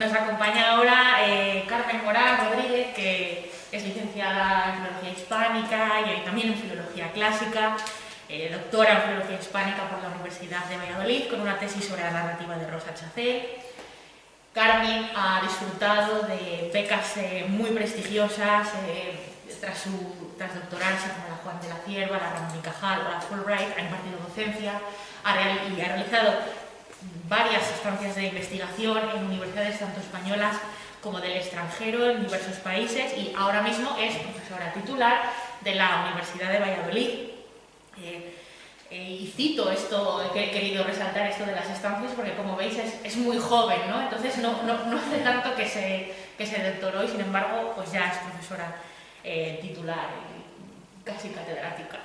Nos acompaña ahora Carmen Morán Rodríguez, que es licenciada en Filología Hispánica y también en Filología Clásica, doctora en Filología Hispánica por la Universidad de Valladolid, con una tesis sobre la narrativa de Rosa Chacel. Carmen ha disfrutado de becas muy prestigiosas tras doctorarse, como la Juan de la Cierva, la Ramón y Cajal o la Fulbright. Ha impartido docencia y ha realizado varias estancias de investigación en universidades tanto españolas como del extranjero en diversos países, y ahora mismo es profesora titular de la Universidad de Valladolid. Y cito esto, he querido resaltar esto de las estancias porque, como veis, es muy joven, ¿no? Entonces no hace tanto que se doctoró y, sin embargo, pues ya es profesora titular y casi catedrática.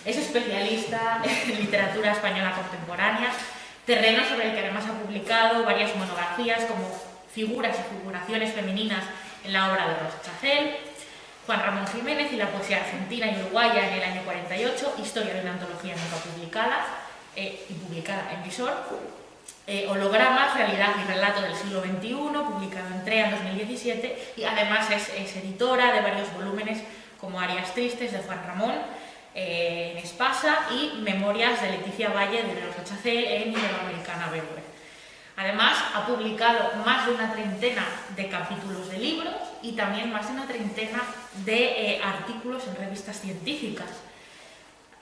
Es especialista en literatura española contemporánea, terreno sobre el que además ha publicado varias monografías como Figuras y figuraciones femeninas en la obra de Rosa Chacel, Juan Ramón Jiménez y la poesía argentina y uruguaya en el año 48, Historia de una antología nunca publicada y publicada en Visor, Hologramas, realidad y relato del siglo XXI, publicado en TREA en 2017, y además es editora de varios volúmenes como Arias Tristes de Juan Ramón en Espasa y Memorias de Leticia Valle de Rosa Chacel en Iberoamericana Berber. Además, ha publicado más de una treintena de capítulos de libros y también más de una treintena de artículos en revistas científicas,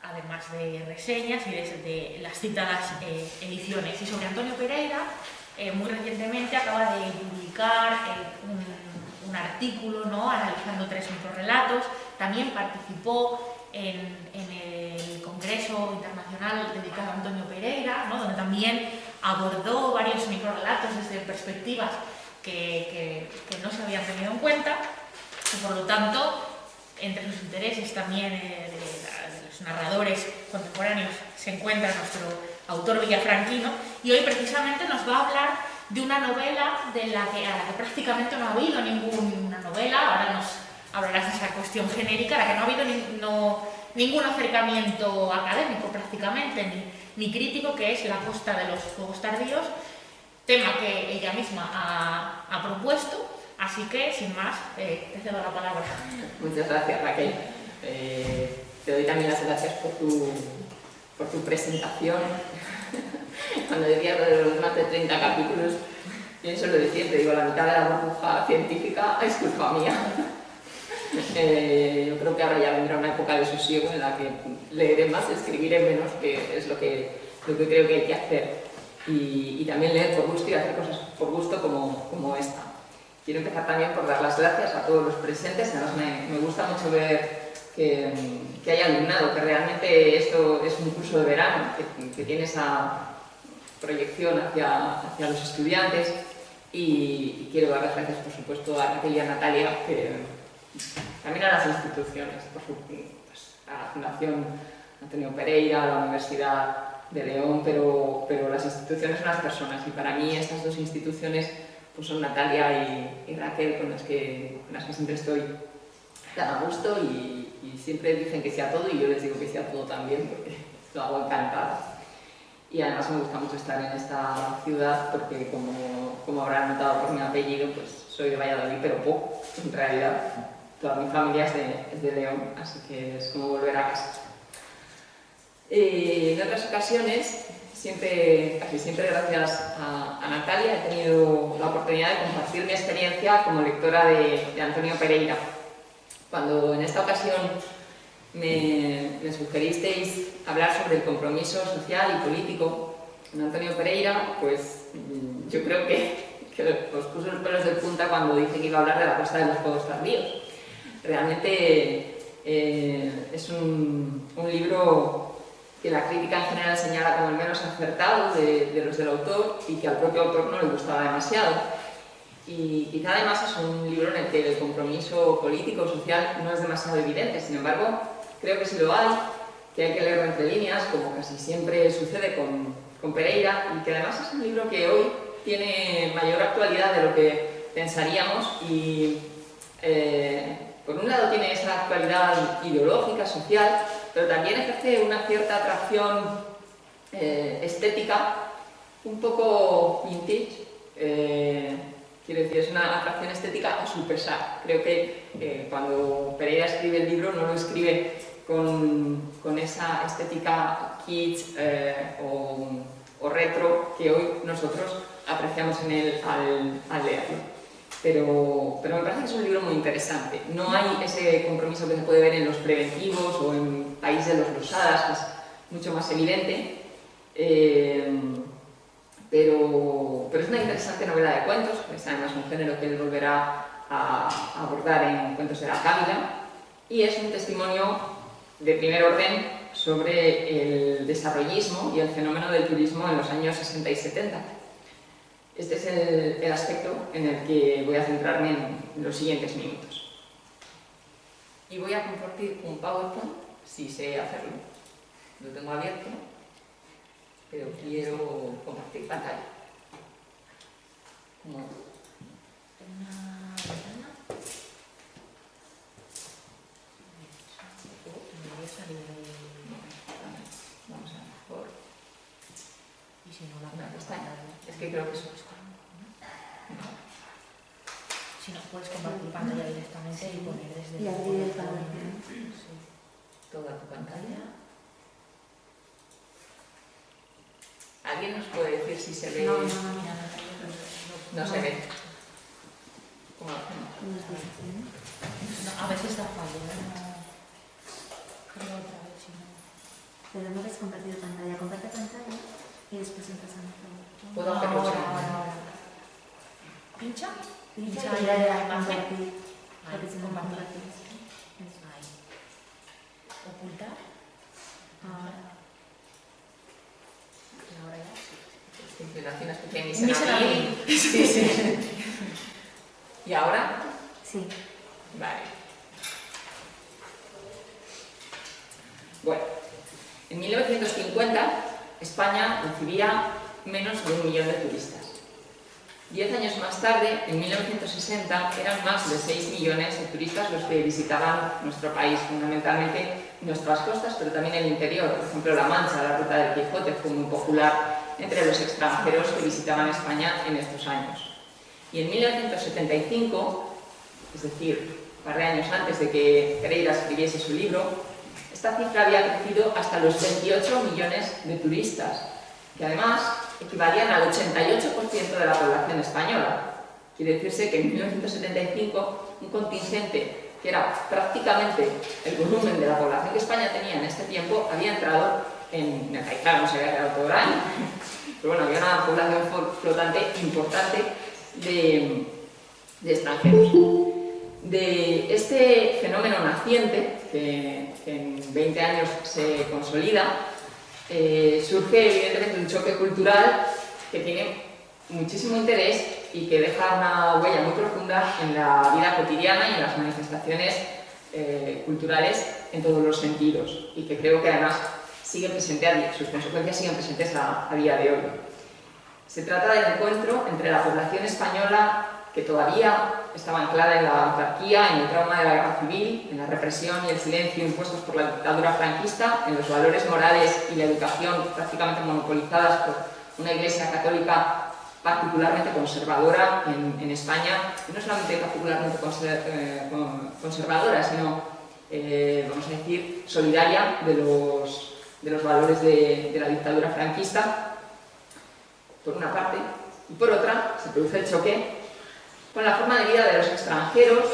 además de reseñas y de las citadas ediciones. Y sobre Antonio Pereira, muy recientemente acaba de publicar un artículo, ¿no?, analizando 3 microrrelatos. También participó en el Congreso Internacional dedicado a Antonio Pereira, ¿no?, donde también abordó varios microrrelatos desde perspectivas que no se habían tenido en cuenta, y por lo tanto, entre sus intereses también de los narradores contemporáneos se encuentra nuestro autor villafranquino, y hoy precisamente nos va a hablar de una novela a la que prácticamente no ha habido ninguna novela. Ahora nos hablarás de esa cuestión genérica, a la que no ha habido ningún acercamiento académico prácticamente, ni crítico, que es La costa de los fuegos tardíos, tema que ella misma ha propuesto. Así que, sin más, te cedo la palabra. Muchas gracias, Raquel. Te doy también las gracias por tu presentación. Cuando decías de los más de 30 capítulos, pienso lo de siempre, digo, la mitad de la burbuja científica es culpa mía. Yo creo que ahora ya vendrá una época de sosiego en la que leeré más, escribiré menos, que es lo que creo que hay que hacer. Y también leer por gusto y hacer cosas por gusto como esta. Quiero empezar también por dar las gracias a todos los presentes. Además, me gusta mucho ver que hay alumnado, que realmente esto es un curso de verano, que tiene esa proyección hacia los estudiantes. Y quiero dar las gracias, por supuesto, a Raquel y a Natalia, también a las instituciones, a la Fundación Antonio Pereira, a la Universidad de León, pero las instituciones son las personas, y para mí estas dos instituciones pues son Natalia y Raquel, con las que siempre estoy tan a gusto, y siempre dicen que sí a todo y yo les digo que sí a todo también, porque lo hago encantada. Y además me gusta mucho estar en esta ciudad porque, como habrán notado por mi apellido, pues soy de Valladolid, pero poco, en realidad. Toda mi familia es de León, así que es como volver a casa. En otras ocasiones, casi siempre gracias a Natalia, he tenido la oportunidad de compartir mi experiencia como lectora de Antonio Pereira. Cuando en esta ocasión me sugeristeis hablar sobre el compromiso social y político en Antonio Pereira, pues yo creo que os puso los pelos de punta cuando dije que iba a hablar de La costa de los fuegos tardíos. Realmente es un libro que la crítica en general señala como el menos acertado de los del autor, y que al propio autor no le gustaba demasiado. Y quizá además es un libro en el que el compromiso político o social no es demasiado evidente. Sin embargo, creo que sí lo hay, que hay que leerlo entre líneas, como casi siempre sucede con Pereira, y que además es un libro que hoy tiene mayor actualidad de lo que pensaríamos, y por un lado tiene esa actualidad ideológica, social, pero también ejerce una cierta atracción estética, un poco vintage, Quiero decir, es una atracción estética a su pesar. Creo que cuando Pereira escribe el libro no lo escribe con esa estética kitsch o retro que hoy nosotros apreciamos en él al leerlo. Pero me parece que es un libro muy interesante. No hay ese compromiso que se puede ver en los preventivos o en País de los Losadas, que es mucho más evidente. Pero es una interesante novela de cuentos, es además un género que él volverá a abordar en Cuentos de la Cámara, y es un testimonio de primer orden sobre el desarrollismo y el fenómeno del turismo en los años 60 y 70. Este es el aspecto en el que voy a centrarme en los siguientes minutos. Y voy a compartir un PowerPoint, si sé hacerlo. Lo tengo abierto, pero quiero compartir pantalla. Una ventana. Vamos a mejor. Y si no, la pestaña. Es que creo que eso es. Si no, puedes compartir pantalla directamente y poner desde y abrir el PowerPoint. Sí. Toda tu pantalla. ¿Alguien nos puede decir si se ve? No se ve. ¿Cómo lo hacemos? No, a veces da fallo, creo otra vez, si no. Pero no ves compartir pantalla. Comparte pantalla y después entras a nuestro. ¿Puedo hacerlo? Ahora. ¿Pincha? Pincha y dale a imagen. compartir. Ahí, Porque si no compartir. compartes. Ahí. Ocultar. Ahora. Y ahora ya. Inclinación especial en Miserable. Sí. ¿Y ahora? Sí. Vale. Bueno, en 1950 España recibía menos de 1 millón de turistas. 10 años más tarde, en 1960, eran más de 6 millones de turistas los que visitaban nuestro país, fundamentalmente nuestras costas, pero también el interior. Por ejemplo, La Mancha, la Ruta del Quijote, fue muy popular entre los extranjeros que visitaban España en estos años. Y en 1975, es decir, un par de años antes de que Pereira escribiese su libro, esta cifra había crecido hasta los 28 millones de turistas, que además equivalían al 88% de la población española. Quiere decirse que en 1975 un contingente que era prácticamente el volumen de la población que España tenía en este tiempo había entrado en el país. Claro, no se había quedado todo el año, pero bueno, había una población flotante importante de extranjeros. De este fenómeno naciente, que en 20 años se consolida, surge evidentemente un choque cultural que tiene muchísimo interés y que deja una huella muy profunda en la vida cotidiana y en las manifestaciones culturales en todos los sentidos, y que creo que además sigue presente, sus consecuencias siguen presentes a día de hoy. Se trata del encuentro entre la población española, que todavía estaba anclada en la autarquía, en el trauma de la guerra civil, en la represión y el silencio impuestos por la dictadura franquista, en los valores morales y la educación prácticamente monopolizadas por una iglesia católica particularmente conservadora en España, y no solamente particularmente conservadora, sino, vamos a decir, solidaria de los valores de la dictadura franquista, por una parte, y por otra se produce el choque con la forma de vida de los extranjeros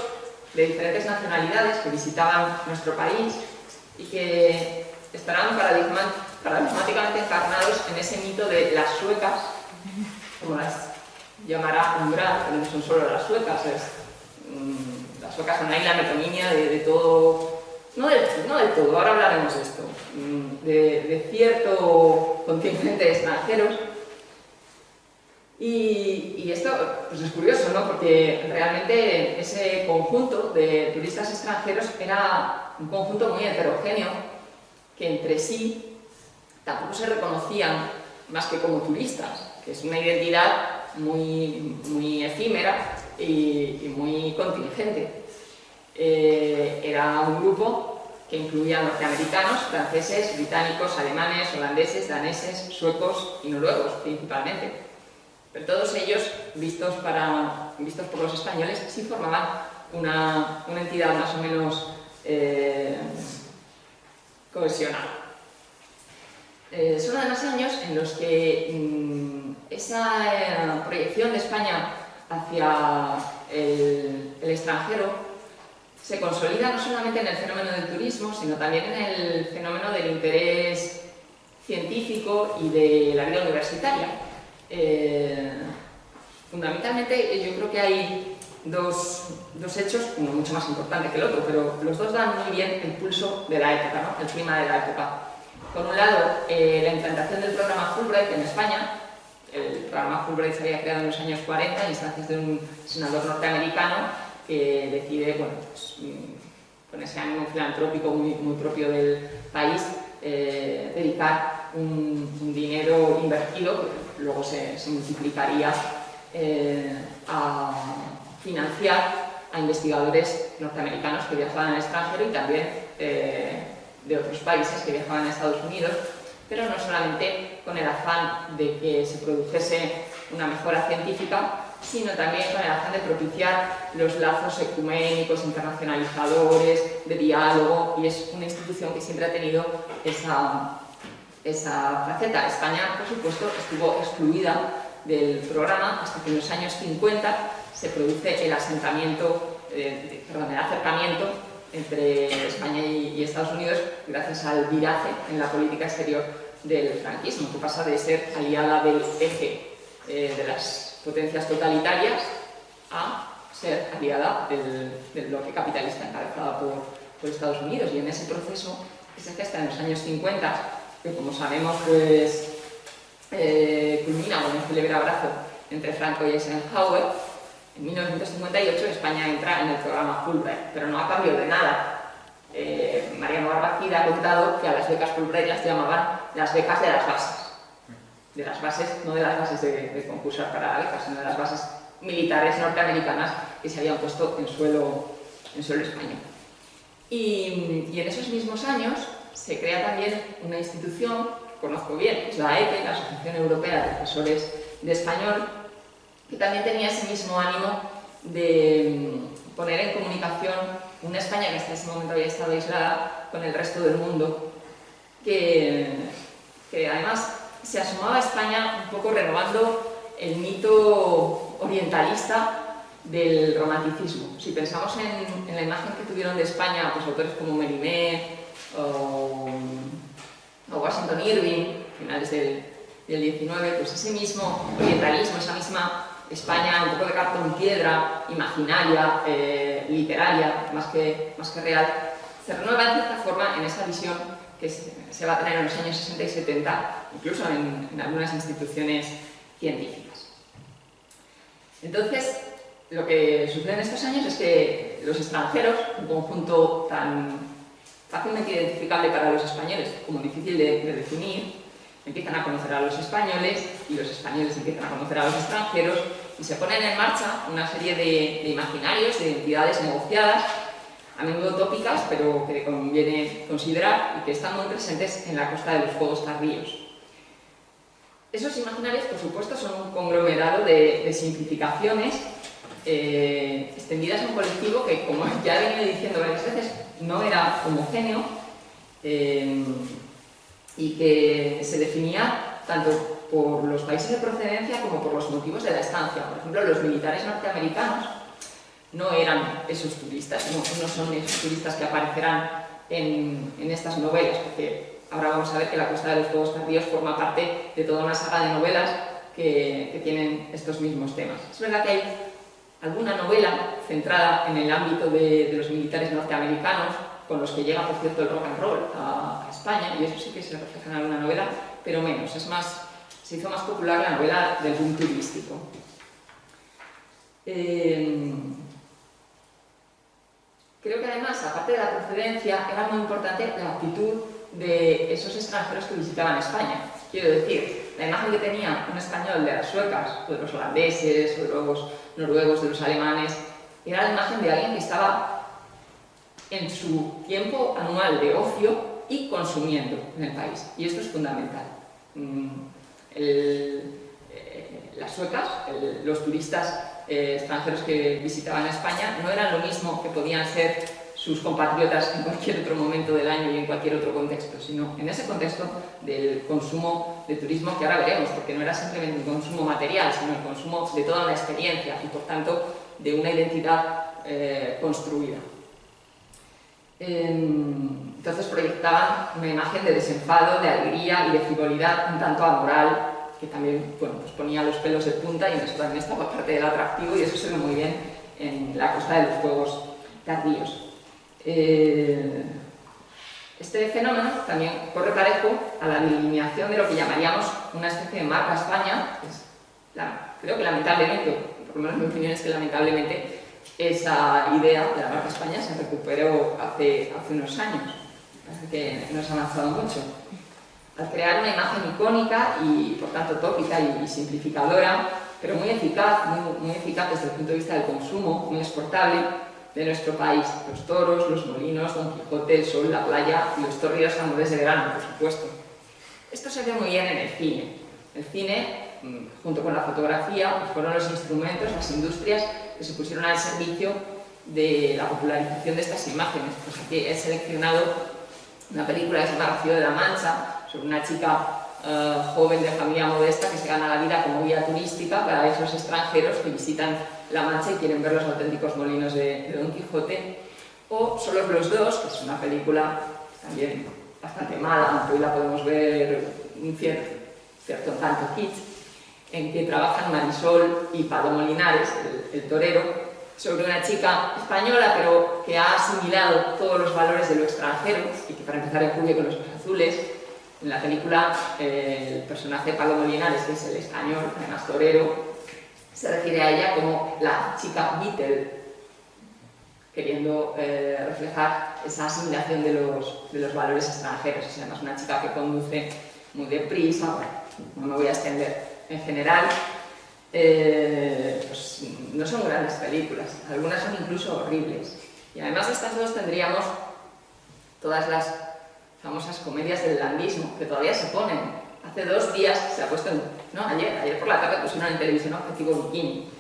de diferentes nacionalidades que visitaban nuestro país y que estarán paradigmáticamente encarnados en ese mito de las suecas, como las llamará Umbral, pero no son solo las suecas, las suecas son ahí la metonímia de todo, no del todo, ahora hablaremos de esto, de cierto contingente de extranjeros. Y esto pues es curioso, ¿no? Porque realmente ese conjunto de turistas extranjeros era un conjunto muy heterogéneo, que entre sí tampoco se reconocían más que como turistas, que es una identidad muy efímera y muy contingente. Era un grupo que incluía norteamericanos, franceses, británicos, alemanes, holandeses, daneses, suecos y noruegos principalmente. Pero todos ellos, vistos por los españoles, sí formaban una entidad más o menos cohesionada. Son además años en los que esa proyección de España hacia el extranjero se consolida no solamente en el fenómeno del turismo, sino también en el fenómeno del interés científico y de la vida universitaria. Fundamentalmente yo creo que hay dos hechos, uno mucho más importante que el otro, pero los dos dan muy bien el pulso de la época, ¿no? El clima de la época. Por un lado, la implantación del programa Fulbright en España. El programa Fulbright se había creado en los años 40 a instancias de un senador norteamericano que decide, bueno, pues, con ese ánimo filantrópico muy propio del país, dedicar un dinero invertido que luego se multiplicaría a financiar a investigadores norteamericanos que viajaban al extranjero y también de otros países que viajaban a Estados Unidos, pero no solamente con el afán de que se produjese una mejora científica, sino también con el afán de propiciar los lazos ecuménicos, internacionalizadores, de diálogo, y es una institución que siempre ha tenido esa faceta. España, por supuesto, estuvo excluida del programa hasta que en los años 50 se produce el acercamiento entre España y Estados Unidos gracias al viraje en la política exterior del franquismo, que pasa de ser aliada del eje de las potencias totalitarias a ser aliada del bloque capitalista encabezado por Estados Unidos. Y en ese proceso que se gesta en los años 50, que como sabemos pues culmina con un célebre abrazo entre Franco y Eisenhower, en 1958 España entra en el programa Fulbright, pero no a cambio de nada. Mariano Barbacida ha contado que a las becas Fulbright las llamaban las becas de las bases. De las bases, no de las bases de concursar para becas, sino de las bases militares norteamericanas que se habían puesto en suelo español. Y en esos mismos años se crea también una institución, que conozco bien, es la AEPE, la Asociación Europea de Profesores de Español, que también tenía ese mismo ánimo de poner en comunicación una España que hasta ese momento había estado aislada con el resto del mundo, que además se asomaba a España un poco renovando el mito orientalista del romanticismo. Si pensamos en la imagen que tuvieron de España pues, autores como Mérimée o Washington Irving, finales del 19, pues ese mismo orientalismo, esa misma España un poco de cartón piedra, imaginaria, literaria, más que real, se renueva en cierta forma en esa visión que se va a tener en los años 60 y 70, incluso en algunas instituciones científicas. Entonces, lo que sucede en estos años es que los extranjeros, un conjunto tan fácilmente identificable para los españoles como difícil de definir, empiezan a conocer a los españoles y los españoles empiezan a conocer a los extranjeros y se ponen en marcha una serie de imaginarios, de identidades negociadas, a menudo tópicas, pero que conviene considerar y que están muy presentes en la costa de los Juegos Tardíos. Esos imaginarios, por supuesto, son un conglomerado de simplificaciones extendidas a un colectivo que, como ya he venido diciendo varias veces, no era homogéneo y que se definía tanto por los países de procedencia como por los motivos de la estancia. Por ejemplo, los militares norteamericanos no eran esos turistas, no son esos turistas que aparecerán en estas novelas, porque ahora vamos a ver que La Costa de los Juegos Tardíos forma parte de toda una saga de novelas que tienen estos mismos temas. Es verdad que hay alguna novela centrada en el ámbito de los militares norteamericanos, con los que llega, por cierto, el rock and roll a España, y eso sí que se refleja en alguna novela, pero menos. Se hizo más popular la novela del boom turístico. Creo que además, aparte de la procedencia, era muy importante la actitud de esos extranjeros que visitaban España. Quiero decir, la imagen que tenía un español de las suecas, o de los holandeses, o de los noruegos, de los alemanes, era la imagen de alguien que estaba en su tiempo anual de ocio y consumiendo en el país. Y esto es fundamental. El las suecas, los turistas extranjeros que visitaban España, no eran lo mismo que podían ser sus compatriotas en cualquier otro momento del año y en cualquier otro contexto, sino en ese contexto del consumo de turismo que ahora veremos, porque no era simplemente un consumo material, sino el consumo de toda una experiencia y, por tanto, de una identidad construida. Entonces proyectaban una imagen de desenfado, de alegría y de frivolidad un tanto amoral, que también, bueno, pues ponía los pelos de punta, y eso también estaba parte del atractivo, y eso se ve muy bien en la costa de los Juegos Tardíos. Este fenómeno también corre parejo a la delineación de lo que llamaríamos una especie de marca España. Creo que lamentablemente, por lo menos mi opinión es que lamentablemente esa idea de la marca España se recuperó hace unos años. Parece que no se ha avanzado mucho. Al crear una imagen icónica y, por tanto, tópica y simplificadora, pero muy eficaz, muy eficaz desde el punto de vista del consumo, muy exportable, de nuestro país: los toros, los molinos, Don Quijote, el sol, la playa y los torridos amores de verano, por supuesto. Esto se ve muy bien en el cine. El cine, junto con la fotografía, pues fueron los instrumentos, las industrias que se pusieron al servicio de la popularización de estas imágenes. Pues aquí he seleccionado una película que se llama Rocío de la Mancha, sobre una chica joven de familia modesta que se gana la vida como guía turística para esos extranjeros que visitan La Mancha y quieren ver los auténticos molinos de Don Quijote. O Solos los dos, que es una película también bastante mala, aunque hoy la podemos ver un cierto tanto kitsch, en que trabajan Marisol y Palomo Linares, el torero, sobre una chica española pero que ha asimilado todos los valores de lo extranjero y que, para empezar, es rubia con los ojos azules. En la película, el personaje de Palomo Linares, que es el español, además torero, se refiere a ella como la chica Beatle, queriendo reflejar esa asimilación de los valores extranjeros. Es además una chica que conduce muy deprisa. Bueno, no me voy a extender. En general, pues no son grandes películas, algunas son incluso horribles. Y además de estas dos tendríamos todas las famosas comedias del landismo, que todavía se ponen. Hace 2 días se ha puesto, ayer por la tarde pusieron en televisión Objetivo Bikini.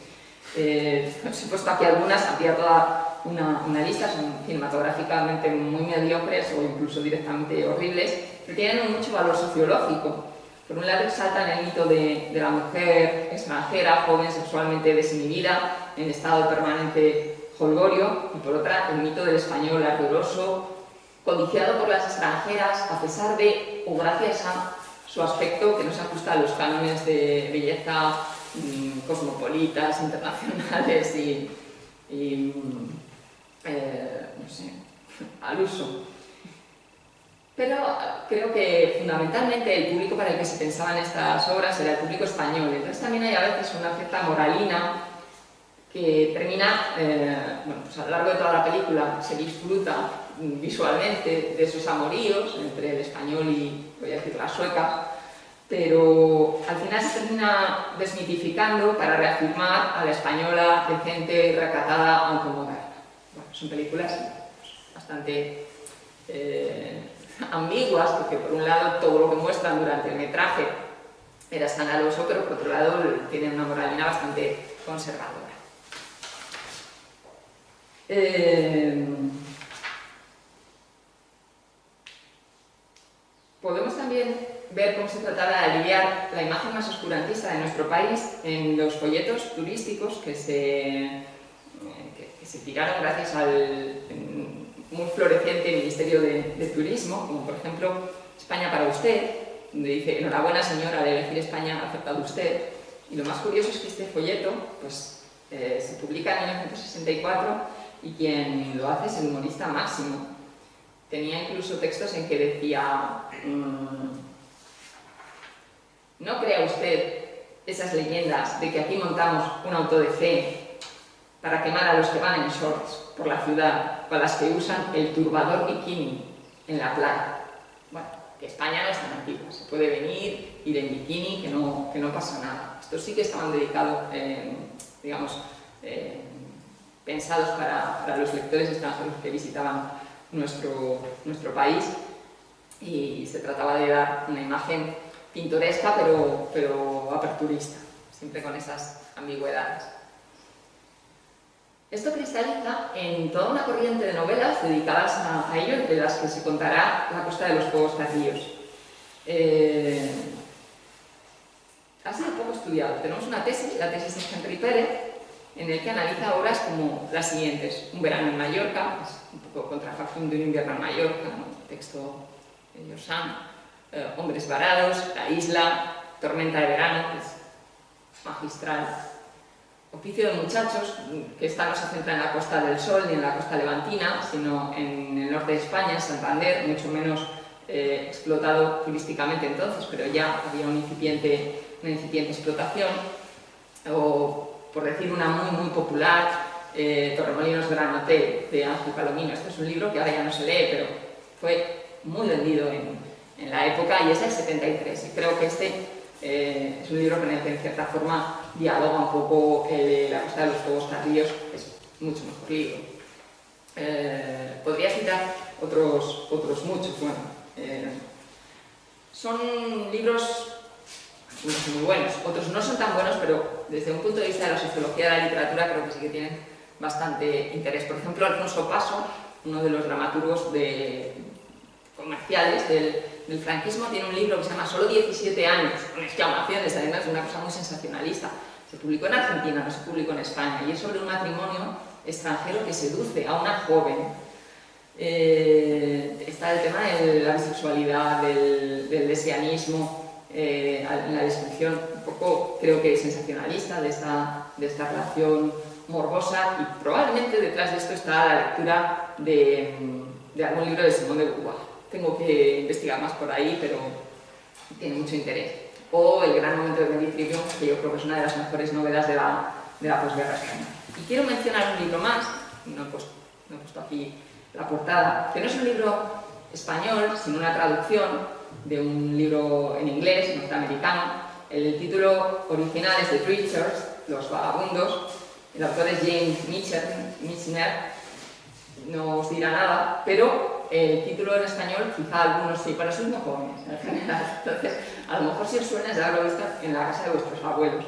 Os he puesto aquí algunas, había toda una lista, son cinematográficamente muy mediocres o incluso directamente horribles, pero tienen mucho valor sociológico. Por un lado exaltan el mito de la mujer extranjera, joven, sexualmente desinhibida, en estado de permanente jolgorio, y por otra el mito del español ardoroso, codiciado por las extranjeras a pesar de, o gracias a, su aspecto que no se ajusta a los cánones de belleza cosmopolitas, internacionales y no sé, al uso. Pero creo que fundamentalmente el público para el que se pensaban estas obras era el público español. Entonces también hay a veces una cierta moralina que termina, pues a lo largo de toda la película se disfruta visualmente de esos amoríos entre el español y, voy a decir, la sueca, pero al final se termina desmitificando para reafirmar a la española decente y recatada, aunque moderna. Bueno, son películas bastante ambiguas, porque por un lado todo lo que muestran durante el metraje era escandaloso, pero por otro lado tienen una moralina bastante conservadora. Podemos también ver cómo se trataba de aliviar la imagen más oscurantista de nuestro país en los folletos turísticos que se tiraron gracias al muy floreciente Ministerio de Turismo, como por ejemplo España para usted, donde dice: enhorabuena señora, al elegir España ha acertado usted. Y lo más curioso es que este folleto pues, se publica en 1964 y quien lo hace es el humorista Máximo. Tenía incluso textos en que decía: no crea usted esas leyendas de que aquí montamos un auto de fe para quemar a los que van en shorts por la ciudad, o a las que usan el turbador bikini en la playa. Bueno, que España no es tan antigua, se puede venir, ir en bikini, que no pasa nada. Estos sí que estaban dedicados, digamos, pensados para los lectores extranjeros que visitaban nuestro país, y se trataba de dar una imagen pintoresca pero aperturista. siempre con esas ambigüedades. Esto cristaliza en toda una corriente de novelas dedicadas a ello, entre las que se contará La costa de los fuegos tardíos. Ha sido poco estudiado. Tenemos una tesis, la tesis de Henry Pérez, en el que analiza obras como las siguientes: Un verano en Mallorca, es un poco contrafacción de Un invierno en Mallorca, ¿no? Texto de George Sand, Hombres varados, La isla, Tormenta de verano, que es magistral. Oficio de muchachos, que esta no se centra en la Costa del Sol ni en la costa levantina, sino en el norte de España, en Santander, mucho menos explotado turísticamente entonces, pero ya había una incipiente explotación. O, por decir una muy popular, Torremolinos Gran Hotel, de Ángel Palomino. Este es un libro que ahora ya no se lee, pero fue muy vendido en la época, y es del 73, y creo que este es un libro con el que en cierta forma dialoga un poco La costa de los fuegos tardíos, es mucho mejor libro. Podría citar otros muchos. Bueno, son libros muy buenos, otros no son tan buenos, pero desde un punto de vista de la sociología de la literatura creo que sí que tienen bastante interés. Por ejemplo, Alfonso Paso, uno de los dramaturgos comerciales del franquismo, tiene un libro que se llama Solo 17 años, con exclamaciones, además es una cosa muy sensacionalista. Se publicó en Argentina, no se publicó en España, y es sobre un matrimonio extranjero que seduce a una joven. Está el tema de la bisexualidad, del lesbianismo, en la descripción un poco, creo que sensacionalista de esta relación morbosa, y probablemente detrás de esto está la lectura de algún libro de Simone de Beauvoir. Tengo que investigar más por ahí, pero tiene mucho interés. O El gran momento de Mary Trivium, que yo creo que es una de las mejores novelas de la posguerra española. Y quiero mencionar un libro más, no he puesto aquí la portada, que no es un libro español, sino una traducción de un libro en inglés, norteamericano. El título original es The Preachers, Los vagabundos. El autor es James Michener, no os dirá nada, pero el título en español quizá algunos sí, pero sois muy jóvenes en general. Entonces, a lo mejor si os suena es de haberlo visto en la casa de vuestros abuelos.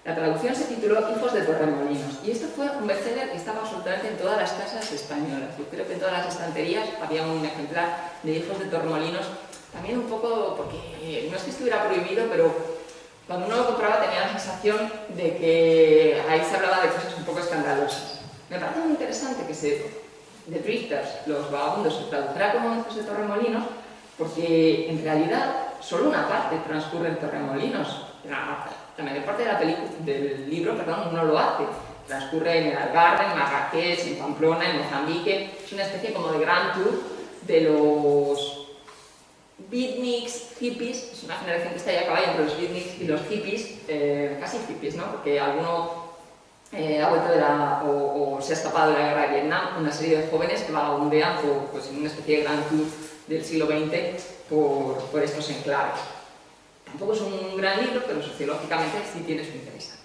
La traducción se tituló Hijos de Torremolinos, y esto fue un bestseller que estaba absolutamente en todas las casas españolas. Yo creo que en todas las estanterías había un ejemplar de Hijos de Torremolinos. También un poco porque no es que estuviera prohibido, pero cuando uno lo compraba tenía la sensación de que ahí se hablaba de cosas un poco escandalosas. Me parece muy interesante que The Drifters, Los vagabundos, se tradujera como Hijos de Torremolinos, porque en realidad solo una parte transcurre en Torremolinos. La mayor parte del libro no lo hace. Transcurre en el Algarve, en Marrakech, en Pamplona, en Mozambique. Es una especie como de gran tour de los beatniks, hippies. Es una generación que está ahí a caballo entre los beatniks y los hippies, casi hippies, ¿no? Porque alguno ha vuelto o se ha escapado de la guerra de Vietnam, una serie de jóvenes que vagabundean pues, en una especie de gran tour del siglo XX por estos enclaves. Tampoco es un gran libro, pero sociológicamente sí tiene su interés.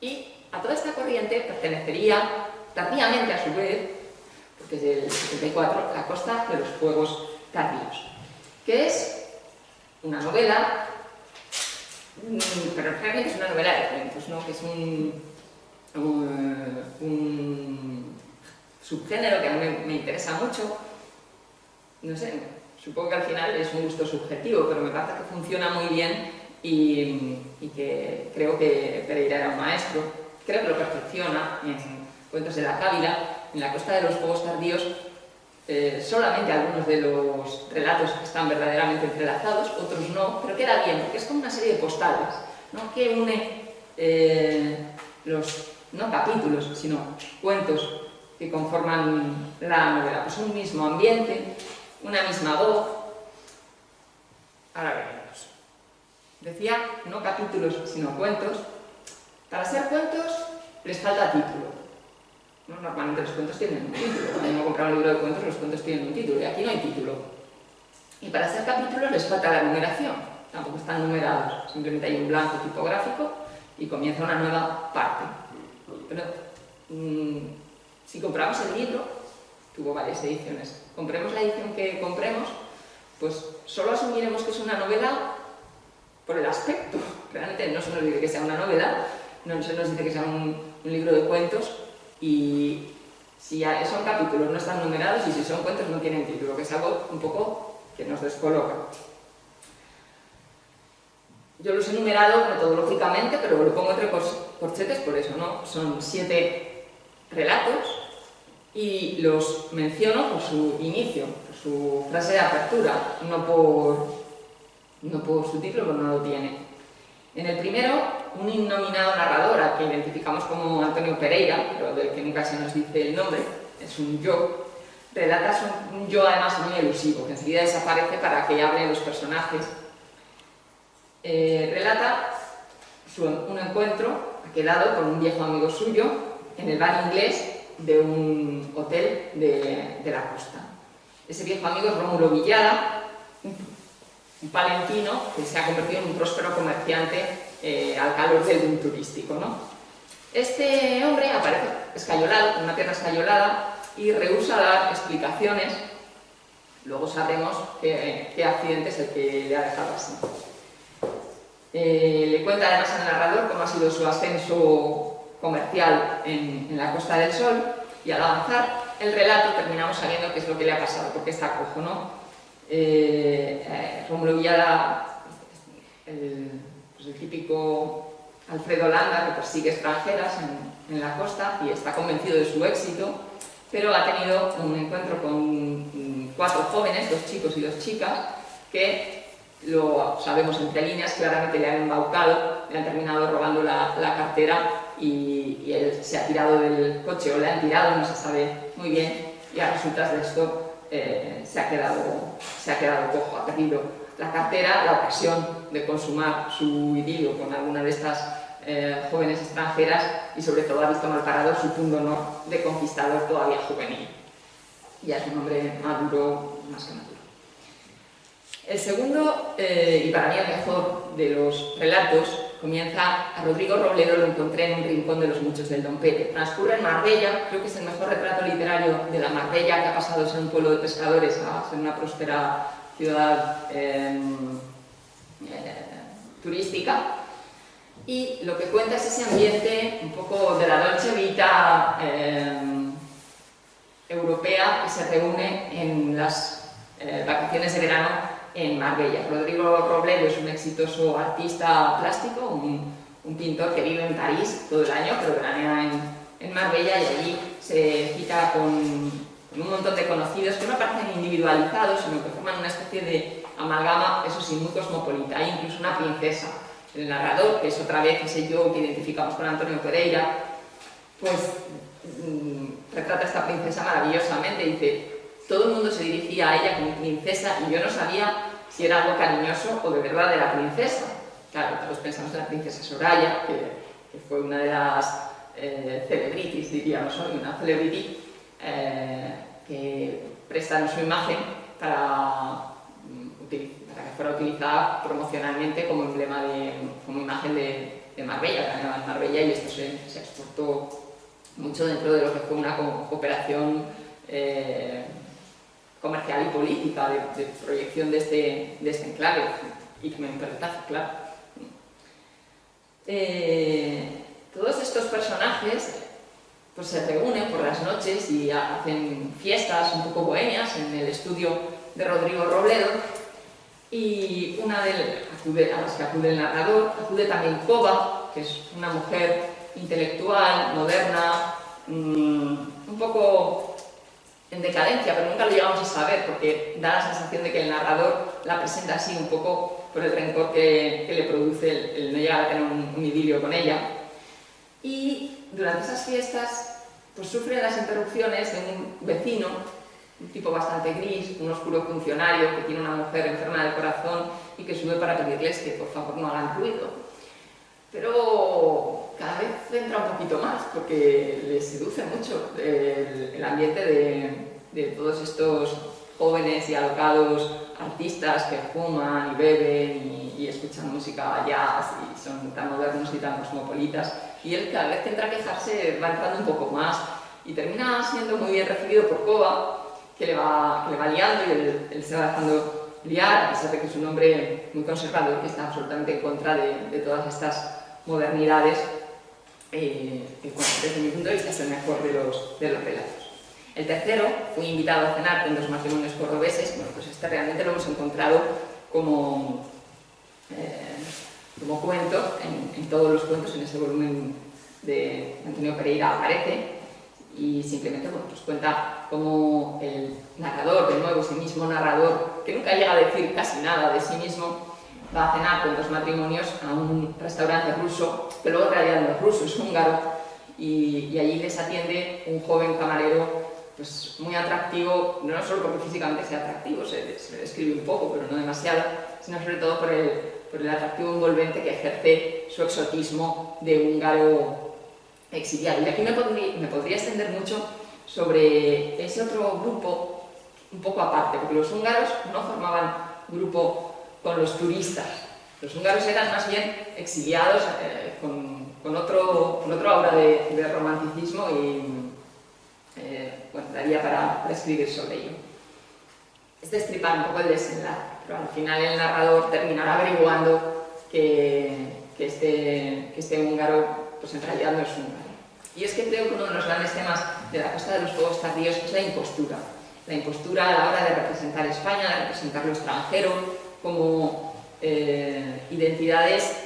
Y a toda esta corriente pertenecería tardíamente a su vez, porque es del 74, La costa de los fuegos tardíos, que es una novela, pero realmente es una novela de cuentos, ¿no? Que es un subgénero que a mí me interesa mucho. No sé, supongo que al final es un gusto subjetivo, pero me parece que funciona muy bien y que creo que Pereira era un maestro. Creo que lo perfecciona en Cuentos de la Cávila, en La costa de los fuegos tardíos. Solamente algunos de los relatos están verdaderamente entrelazados, otros no, pero queda bien, porque es como una serie de postales, ¿no? Que une no capítulos, sino cuentos que conforman la novela. Pues un mismo ambiente, una misma voz. Ahora veremos. Decía, no capítulos, sino cuentos. Para ser cuentos les falta título. ¿No? Normalmente los cuentos tienen un título. Cuando uno compra un libro de cuentos, los cuentos tienen un título, y aquí no hay título. Y para ser capítulos les falta la numeración. Tampoco están numerados, simplemente hay un blanco tipográfico y comienza una nueva parte. Pero si compramos el libro, tuvo varias ediciones, compremos la edición que compremos, pues solo asumiremos que es una novela por el aspecto. Realmente no se nos dice que sea una novela, no se nos dice que sea un libro de cuentos, y si son capítulos no están numerados y si son cuentos no tienen título, que es algo un poco que nos descoloca. Yo los he numerado metodológicamente, pero lo pongo entre corchetes por eso, ¿no? Son 7 relatos y los menciono por su inicio, por su frase de apertura, no por su título, porque no lo tiene. En el primero, un innominado narrador, al que identificamos como Antonio Pereira, pero del que nunca se nos dice el nombre, es un yo, relata un yo además muy elusivo, que enseguida desaparece para que hablen los personajes. Relata un encuentro quedado con un viejo amigo suyo en el bar inglés de un hotel de la costa. Ese viejo amigo es Rómulo Villada, un palentino que se ha convertido en un próspero comerciante al calor del boom turístico, ¿no? Este hombre aparece escayolado, con una pierna escayolada, y rehúsa dar explicaciones. Luego sabremos qué accidente es el que le ha dejado así. Le cuenta además al narrador cómo ha sido su ascenso comercial en la Costa del Sol, y al avanzar el relato terminamos sabiendo qué es lo que le ha pasado, porque está cojo, ¿no? Rómulo Villada, el típico Alfredo Landa, que persigue extranjeras en la costa y está convencido de su éxito, pero ha tenido un encuentro con 4 jóvenes, 2 chicos y 2 chicas, que lo sabemos entre líneas, claramente le han embaucado, le han terminado robando la cartera, y él se ha tirado del coche, o le han tirado, no se sabe muy bien, y a resultas de esto se ha quedado cojo, ha perdido la cartera, la ocasión de consumar su idilio con alguna de estas jóvenes extranjeras, y sobre todo ha visto mal parado su pundonor de conquistador todavía juvenil. Ya es un hombre maduro, más que maduro. El segundo, y para mí el mejor de los relatos, comienza a Rodrigo Robledo, lo encontré en un rincón de los muchos del Don Pere. Transcurre en Marbella, creo que es el mejor retrato literario de la Marbella, que ha pasado de ser un pueblo de pescadores a ser una próspera ciudad turística. Y lo que cuenta es ese ambiente un poco de la Dolce Vita europea, que se reúne en las vacaciones de verano en Marbella. Rodrigo Robledo es un exitoso artista plástico, un pintor que vive en París todo el año, pero veranea en Marbella, y allí se cita con un montón de conocidos que no parecen individualizados, sino que forman una especie de amalgama, eso sí, muy cosmopolita. Hay incluso una princesa. El narrador, que es otra vez ese yo que identificamos con Antonio Pereira, pues retrata a esta princesa maravillosamente. Dice: todo el mundo se dirigía a ella como princesa y yo no sabía si era algo cariñoso o de verdad era princesa. Claro, todos pensamos en la princesa Soraya, que fue una de las celebrities, diríamos hoy, una celebrity que prestaron su imagen para que fuera utilizada promocionalmente como emblema como imagen de Marbella, ganaba en Marbella, y esto se exportó mucho dentro de lo que fue una cooperación comercial y política de proyección de este enclave, y que me interpretazo, claro. Todos estos personajes pues se reúnen por las noches y hacen fiestas un poco bohemias en el estudio de Rodrigo Robledo, y una a las que acude el narrador, acude también Coba, que es una mujer intelectual, moderna, un poco en decadencia, pero nunca lo llegamos a saber, porque da la sensación de que el narrador la presenta así un poco por el rencor que le produce el no llegar a tener un idilio con ella. Y durante esas fiestas pues sufren las interrupciones de un vecino, un tipo bastante gris, un oscuro funcionario que tiene una mujer enferma del corazón y que sube para pedirles que por favor no hagan ruido. Pero cada vez entra un poquito más, porque les seduce mucho el ambiente de todos estos jóvenes y alocados artistas que fuman y beben y escuchan música jazz y son tan modernos y tan cosmopolitas, y él cada vez que entra a quejarse va entrando un poco más y termina siendo muy bien recibido por Coba, que le va liando, y él se va dejando liar, a pesar de que es un hombre muy conservador que está absolutamente en contra de todas estas modernidades, que desde mi punto de vista es el mejor de los relatos. El tercero, fui invitado a cenar con 2 matrimonios cordobeses. Bueno, pues este realmente lo hemos encontrado como cuento, en todos los cuentos, en ese volumen de Antonio Pereira aparece, y simplemente bueno, pues cuenta cómo el narrador, de nuevo ese mismo narrador, que nunca llega a decir casi nada de sí mismo, va a cenar con 2 matrimonios a un restaurante ruso, que luego en realidad no es ruso, es húngaro, y allí les atiende un joven camarero pues muy atractivo, no solo porque físicamente sea atractivo, se le describe un poco, pero no demasiado, sino sobre todo por el atractivo envolvente que ejerce su exotismo de húngaro exiliado. Y aquí me podría extender mucho sobre ese otro grupo un poco aparte, porque los húngaros no formaban grupo con los turistas. Los húngaros eran más bien exiliados con otro aura de romanticismo, y bueno, daría para escribir sobre ello. Es destripar un poco el desenlace, pero al final el narrador terminará averiguando que este húngaro pues en realidad no es húngaro. Y es que creo que uno de los grandes temas de La Costa de los Fuegos Tardíos es la impostura. La impostura a la hora de representar España, de representar lo extranjero, como identidades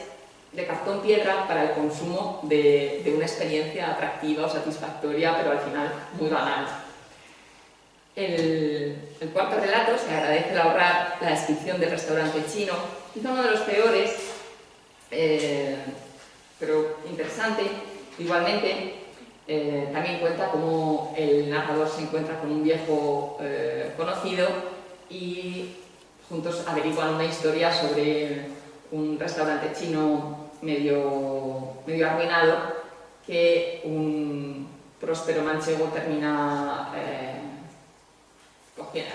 de cartón piedra para el consumo de una experiencia atractiva o satisfactoria, pero al final muy banal. El cuarto relato, se agradece ahorrar la descripción del restaurante chino, quizá uno de los peores, pero interesante. Igualmente, también cuenta cómo el narrador se encuentra con un viejo conocido y juntos averiguan una historia sobre un restaurante chino medio arruinado que un próspero manchego termina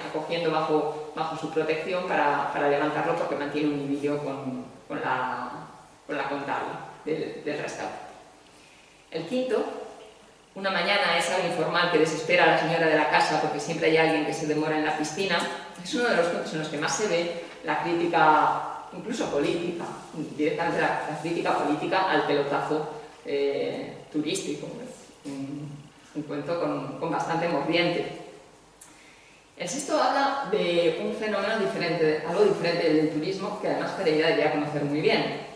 acogiendo bajo su protección para levantarlo, porque mantiene un idilio con la contable del restaurante. El quinto, una mañana es algo informal que desespera a la señora de la casa porque siempre hay alguien que se demora en la piscina. Es uno de los cuentos en los que más se ve la crítica, incluso política, directamente la crítica política al pelotazo turístico. Un cuento con bastante mordiente. El sexto habla de un fenómeno diferente, algo diferente del turismo, que además Pereira debería conocer muy bien.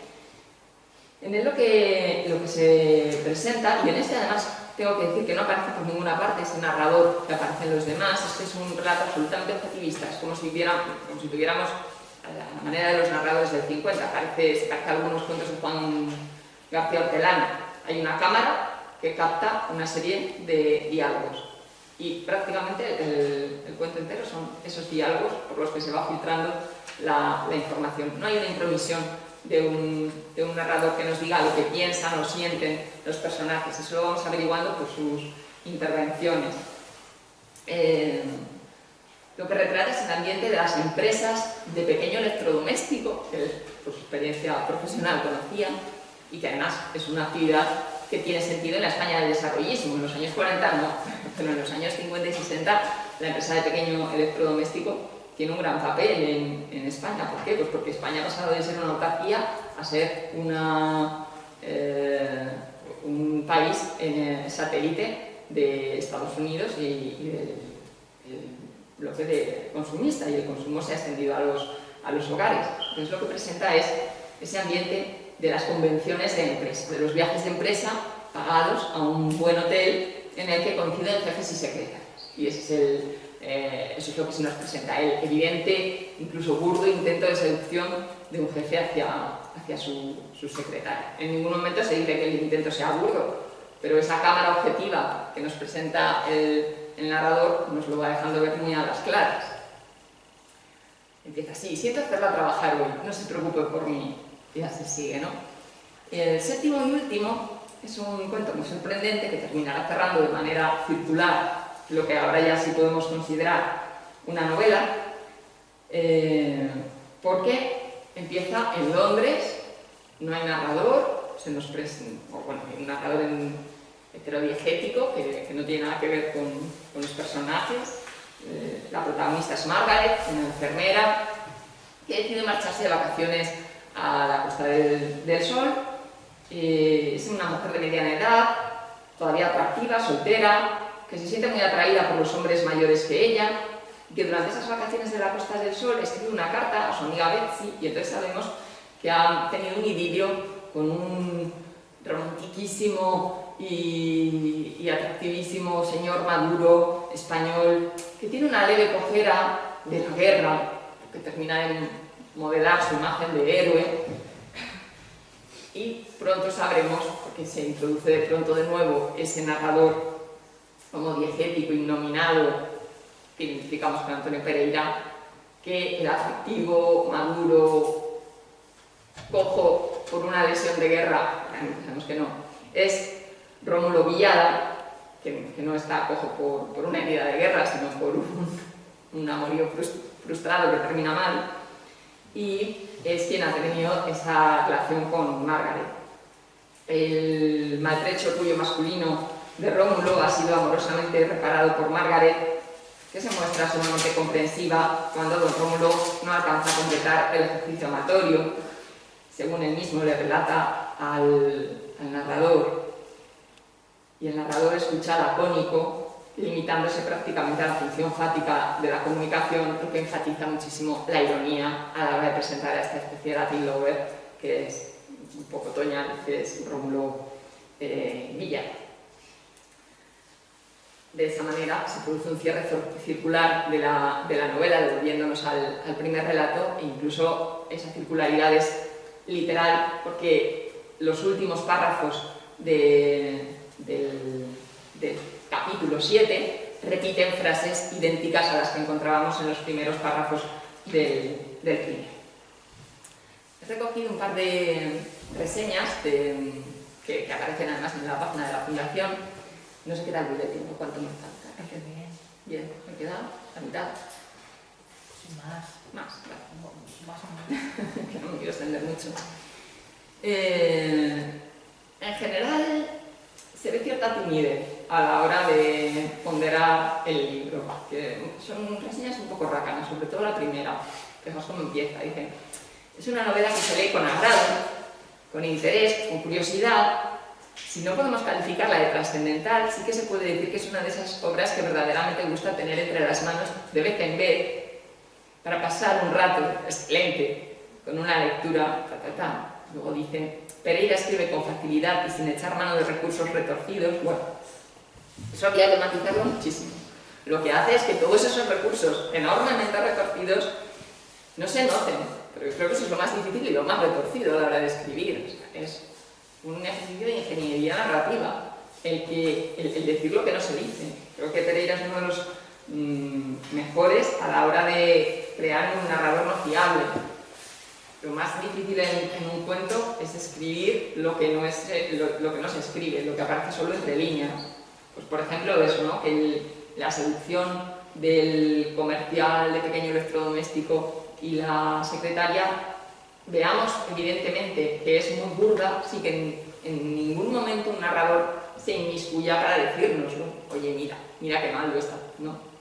En él lo que se presenta, y en este además tengo que decir que no aparece por ninguna parte ese narrador que aparece en los demás, este es un relato absolutamente objetivista, es como si tuviéramos a la manera de los narradores del 50, se parece algunos cuentos de Juan García Hortelano. Hay una cámara que capta una serie de diálogos y prácticamente el cuento entero son esos diálogos por los que se va filtrando la información. No hay una intromisión de un narrador que nos diga lo que piensan o sienten los personajes, eso lo vamos averiguando por sus intervenciones. Lo que retrata es el ambiente de las empresas de pequeño electrodoméstico, que por su experiencia profesional conocía, y que además es una actividad que tiene sentido en la España del desarrollismo. En los años 40 no, pero en los años 50 y 60 la empresa de pequeño electrodoméstico tiene un gran papel en España. ¿Por qué? Pues porque España ha pasado de ser una autarquía a ser un país satélite de Estados Unidos y del bloque de consumista, y el consumo se ha extendido a los hogares. Entonces lo que presenta es ese ambiente de las convenciones de empresa, de los viajes de empresa pagados a un buen hotel en el que coinciden jefes y secretarios. Y eso es lo que se nos presenta, el evidente, incluso burdo intento de seducción de un jefe hacia su secretario. En ningún momento se dice que el intento sea burdo, pero esa cámara objetiva que nos presenta el narrador nos lo va dejando ver muy a las claras. Empieza así: siento hacerla trabajar hoy, no se preocupe por mí. Y así sigue, ¿no? El séptimo y último es un cuento muy sorprendente que terminará cerrando de manera circular lo que ahora ya sí podemos considerar una novela, porque empieza en Londres, no hay narrador, se nos presenta, bueno, hay un narrador heterodiegético que no tiene nada que ver con los personajes. La protagonista es Margaret, una enfermera que decide marcharse de vacaciones a la Costa del Sol. Es una mujer de mediana edad, todavía atractiva, soltera, que se siente muy atraída por los hombres mayores que ella, y que durante esas vacaciones de la Costa del Sol escribe una carta a su amiga Betsy, y entonces sabemos que ha tenido un idilio con un romantiquísimo y atractivísimo señor maduro español, que tiene una leve cojera de la guerra, que termina de modelar su imagen de héroe. Y pronto sabremos, porque se introduce de pronto de nuevo ese narrador como diegético, innominado, que identificamos con Antonio Pereira, que el atractivo, maduro, cojo por una lesión de guerra, sabemos que no, es Rómulo Villada, que no está cojo por una herida de guerra, sino por un amorío frustrado que termina mal, y es quien ha tenido esa relación con Margaret. El maltrecho orgullo masculino de Rómulo ha sido amorosamente reparado por Margaret, que se muestra sumamente comprensiva cuando don Rómulo no alcanza a completar el ejercicio amatorio, según él mismo le relata al narrador. Y el narrador escucha lacónico, limitándose prácticamente a la función fática de la comunicación, porque enfatiza muchísimo la ironía a la hora de presentar a esta especie de Latin lover, que es un poco toñal, que es Rómulo Villada. De esa manera se produce un cierre circular de la novela, devolviéndonos al primer relato, e incluso esa circularidad es literal, porque los últimos párrafos del capítulo 7 repiten frases idénticas a las que encontrábamos en los primeros párrafos del primero. He recogido un par de reseñas que aparecen además en la página de la Fundación. No sé qué tal el boletín, ¿no? ¿Cuánto me falta? Qué bien. Bien, me queda la mitad. Sí, más. Más, claro. Más o menos. Que no me quiero extender mucho. En general, se ve cierta timidez a la hora de ponderar el libro, que son reseñas un poco rácanas, sobre todo la primera. Fijaos cómo empieza, dice: es una novela que se lee con agrado, con interés, con curiosidad. Si no podemos calificarla de trascendental, sí que se puede decir que es una de esas obras que verdaderamente gusta tener entre las manos de vez en vez, para pasar un rato excelente con una lectura. Luego dice: Pereira escribe con facilidad y sin echar mano de recursos retorcidos. Bueno, eso había que matizarlo muchísimo. Lo que hace es que todos esos recursos enormemente retorcidos no se noten, pero yo creo que eso es lo más difícil y lo más retorcido a la hora de escribir. O sea, es un ejercicio de ingeniería narrativa, el decir lo que no se dice. Creo que Pereira es uno de los mejores a la hora de crear un narrador no fiable. Lo más difícil en un cuento es escribir lo que no se escribe, lo que aparece solo entre líneas. Pues por ejemplo eso, ¿no? Que la seducción del comercial de pequeño electrodoméstico y la secretaria, veamos evidentemente que es muy burda, sí que en ningún momento un narrador se inmiscuya para decírnoslo. Oye, mira qué mal lo está, ¿no?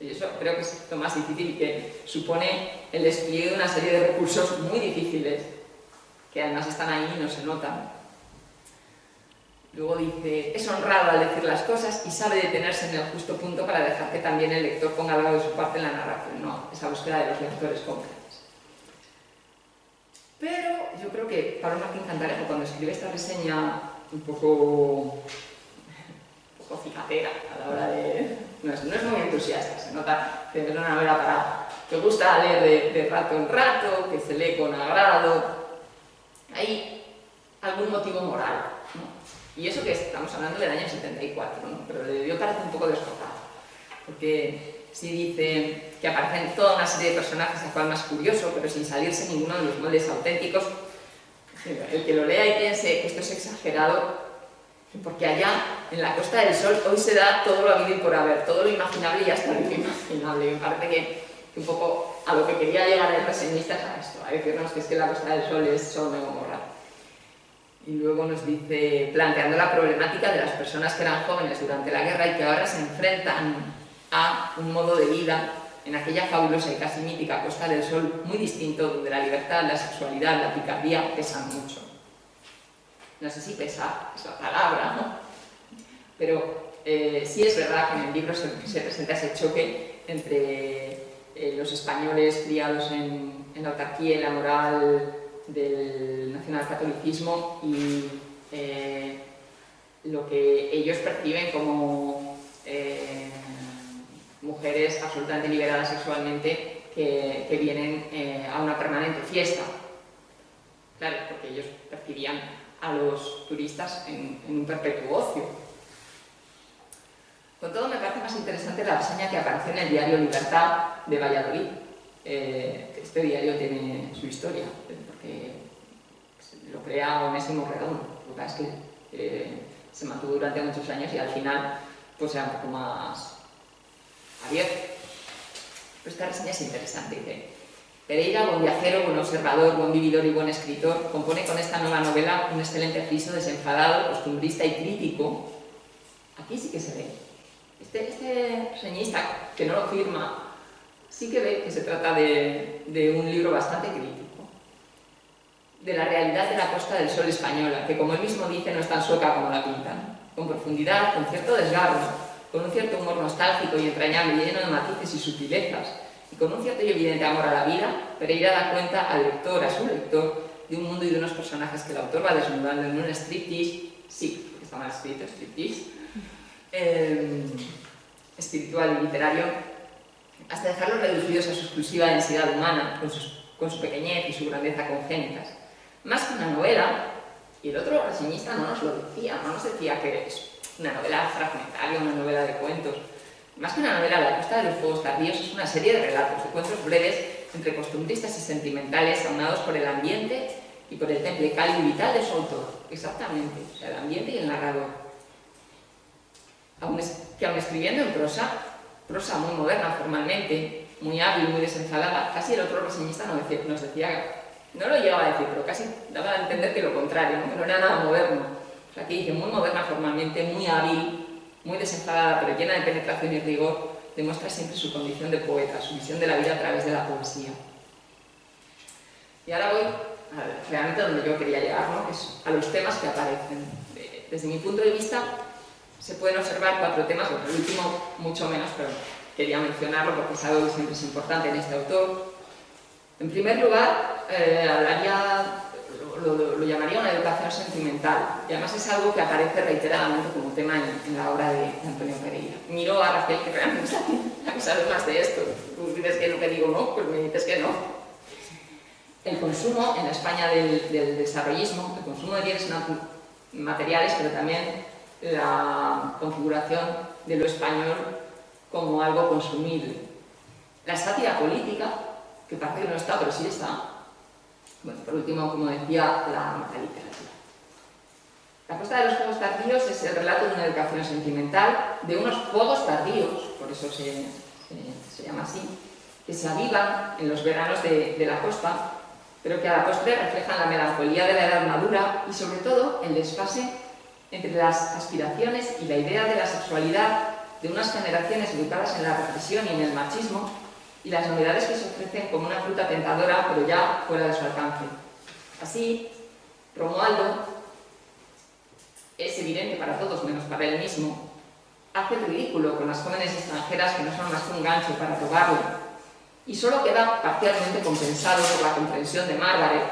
Y eso creo que es lo más difícil, que supone el despliegue de una serie de recursos muy difíciles, que además están ahí y no se notan. Luego dice: es honrado al decir las cosas y sabe detenerse en el justo punto para dejar que también el lector ponga algo de su parte en la narración. No, esa búsqueda de los lectores cómplices. Pero yo creo que Pablo Martín Cantarejo, cuando escribe esta reseña un poco cicatera a la hora de... No es muy entusiasta, se nota que es una novela que gusta leer de rato en rato, que se lee con agrado. Hay algún motivo moral, ¿no? Y eso que estamos hablando del año 74, ¿no? Pero le debió parecer un poco desfocado, porque sí dice que aparecen toda una serie de personajes, el cual más curioso, pero sin salirse ninguno de los moldes auténticos. El que lo lea y piense que esto es exagerado, porque allá, en la Costa del Sol, hoy se da todo lo habido y por haber, todo lo imaginable y hasta lo inimaginable. Me parece que un poco a lo que quería llegar el reseñista es a esto, a decirnos que es que la Costa del Sol es Sodoma y Gomorra. Y luego nos dice, planteando la problemática de las personas que eran jóvenes durante la guerra y que ahora se enfrentan a un modo de vida en aquella fabulosa y casi mítica Costa del Sol, muy distinto, donde la libertad, la sexualidad, la picardía pesan mucho. No sé si pesar es la palabra, ¿no? Pero sí es verdad que en el libro se presenta ese choque entre los españoles criados en la autarquía y la moral del nacionalcatolicismo y lo que ellos perciben como mujeres absolutamente liberadas sexualmente que vienen a una permanente fiesta. Claro, porque ellos percibían a los turistas en un perpetuo ocio. Con todo, me parece más interesante la reseña que apareció en el diario Libertad de Valladolid. Este diario tiene su historia, porque lo crea Onésimo Redondo. Lo que pasa es que se mantuvo durante muchos años y al final pues era un poco más abierto. Pero esta reseña es interesante. Dice: Pereira, buen viajero, buen observador, buen vividor y buen escritor, compone con esta nueva novela un excelente friso desenfadado, costumbrista y crítico. Aquí sí que se ve. Este reseñista, que no lo firma, sí que ve que se trata de un libro bastante crítico, de la realidad de la Costa del Sol española, que, como él mismo dice, no es tan sueca como la pintan, con profundidad, con cierto desgarro, con un cierto humor nostálgico y entrañable, lleno de matices y sutilezas, y con un cierto y evidente amor a la vida. Pereira da cuenta al lector, a su lector, de un mundo y de unos personajes que el autor va desnudando en un striptease, sí, porque está mal escrito, striptease, espiritual y literario, hasta dejarlos reducidos a su exclusiva densidad humana, con su pequeñez y su grandeza congénitas. Más que una novela, y el otro reseñista no nos lo decía, no nos decía que es una novela fragmentaria, una novela de cuentos. Más que una novela, La Costa de los Fuegos Tardíos es una serie de relatos, de cuentos breves entre costumbristas y sentimentales, aunados por el ambiente y por el temple cálido y vital de su autor. Exactamente, o sea, el ambiente y el narrador. Aun escribiendo en prosa muy moderna formalmente, muy hábil, muy desenfadada, casi el otro reseñista nos decía, no lo llegaba a decir, pero casi daba a entender que lo contrario, ¿no? Que no era nada moderno. O sea, aquí dice muy moderna formalmente, muy hábil, muy desenfadada, pero llena de penetración y rigor, demuestra siempre su condición de poeta, su visión de la vida a través de la poesía. Y ahora voy realmente donde yo quería llegar, ¿no? Que es a los temas que aparecen. Desde mi punto de vista, se pueden observar 4 temas, el último mucho menos, pero quería mencionarlo porque es algo que siempre es importante en este autor. En primer lugar, lo llamaría una educación sentimental, y además es algo que aparece reiteradamente como tema en la obra de Antonio Pereira. Miro a Rafael, que realmente es la que sabe más de esto. Tú dices que lo que digo no, pues me dices que no. El consumo en la España del desarrollismo, el consumo de bienes materiales, pero también la configuración de lo español como algo consumible. La sátira política, que parece que no está, pero sí está. Bueno, por último, como decía, la literatura. La Costa de los Fuegos Tardíos es el relato de una educación sentimental, de unos fuegos tardíos, por eso se llama así, que se avivan en los veranos de la costa, pero que a la postre reflejan la melancolía de la edad madura y, sobre todo, el desfase entre las aspiraciones y la idea de la sexualidad de unas generaciones educadas en la represión y en el machismo, y las novedades que se ofrecen como una fruta tentadora, pero ya fuera de su alcance. Así, Romualdo, es evidente para todos menos para él mismo, hace el ridículo con las jóvenes extranjeras que no son más que un gancho para robarle, y solo queda parcialmente compensado por la comprensión de Margaret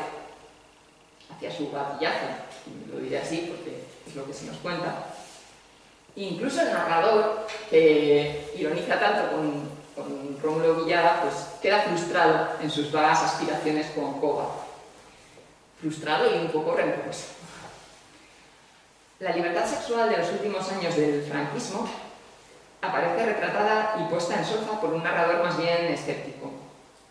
hacia su gatillazo, lo diré así porque es lo que se nos cuenta. Incluso el narrador, que ironiza tanto con Rómulo Villara, pues queda frustrado en sus vagas aspiraciones con Cova. Frustrado y un poco rencoroso. La libertad sexual de los últimos años del franquismo aparece retratada y puesta en solfa por un narrador más bien escéptico.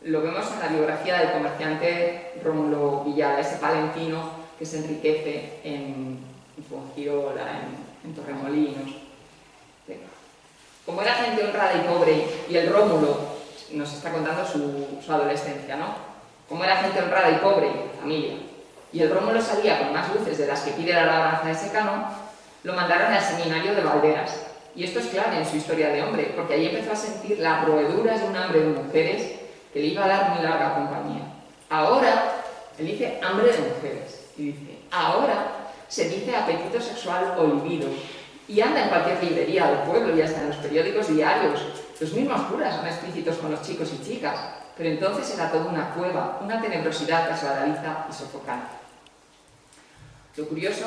Lo vemos en la biografía del comerciante Rómulo Villara, ese palentino que se enriquece en Fuengirola, en Torremolinos. Como era gente honrada y pobre, y el Rómulo nos está contando su adolescencia, ¿no? Como era gente honrada y pobre, familia, y el Rómulo salía con más luces de las que pide la labranza de Secano, lo mandaron al seminario de Valderas, Y esto es clave en su historia de hombre, porque ahí empezó a sentir las roeduras de un hambre de mujeres que le iba a dar muy larga compañía. Ahora, él dice hambre de mujeres, y dice, ahora se dice apetito sexual o libido, y anda en cualquier librería del pueblo y hasta en los periódicos diarios. Los mismos curas son explícitos con los chicos y chicas, pero entonces era toda una cueva, una tenebrosidad resbaladiza y sofocante. Lo curioso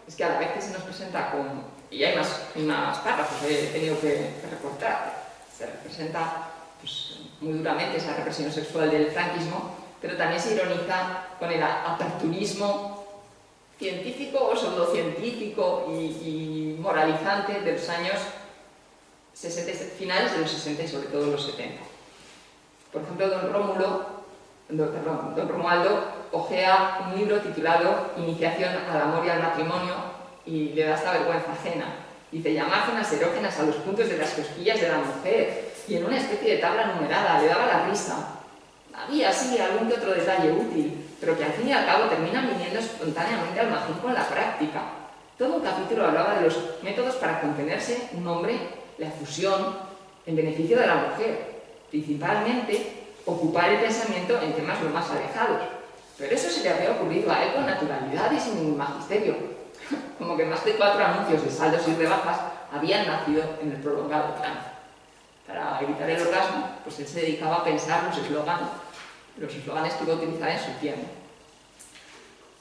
es que a la vez que se nos presenta con, y hay más párrafos, he tenido que recortar, se representa pues, muy duramente esa represión sexual del franquismo, pero también se ironiza con el aperturismo científico o pseudocientífico y moralizante de los años 60, finales de los 60 y sobre todo los 70. Por ejemplo, don Romualdo hojea un libro titulado Iniciación al amor y al matrimonio y le da esta vergüenza ajena. Dice, llamar zonas erógenas a los puntos de las cosquillas de la mujer y en una especie de tabla numerada, le daba la risa. Había, sí, algún que otro detalle útil, pero que al fin y al cabo terminan viniendo espontáneamente al magín con la práctica. Todo un capítulo hablaba de los métodos para contenerse un hombre, la efusión, en beneficio de la mujer, principalmente ocupar el pensamiento en temas lo más alejados. Pero eso se le había ocurrido a él con naturalidad y sin ningún magisterio. Como que más de 4 anuncios de saldos y rebajas habían nacido en el prolongado trance. Para evitar el orgasmo, pues él se dedicaba a pensar los eslóganes que iba a utilizar en su tiempo.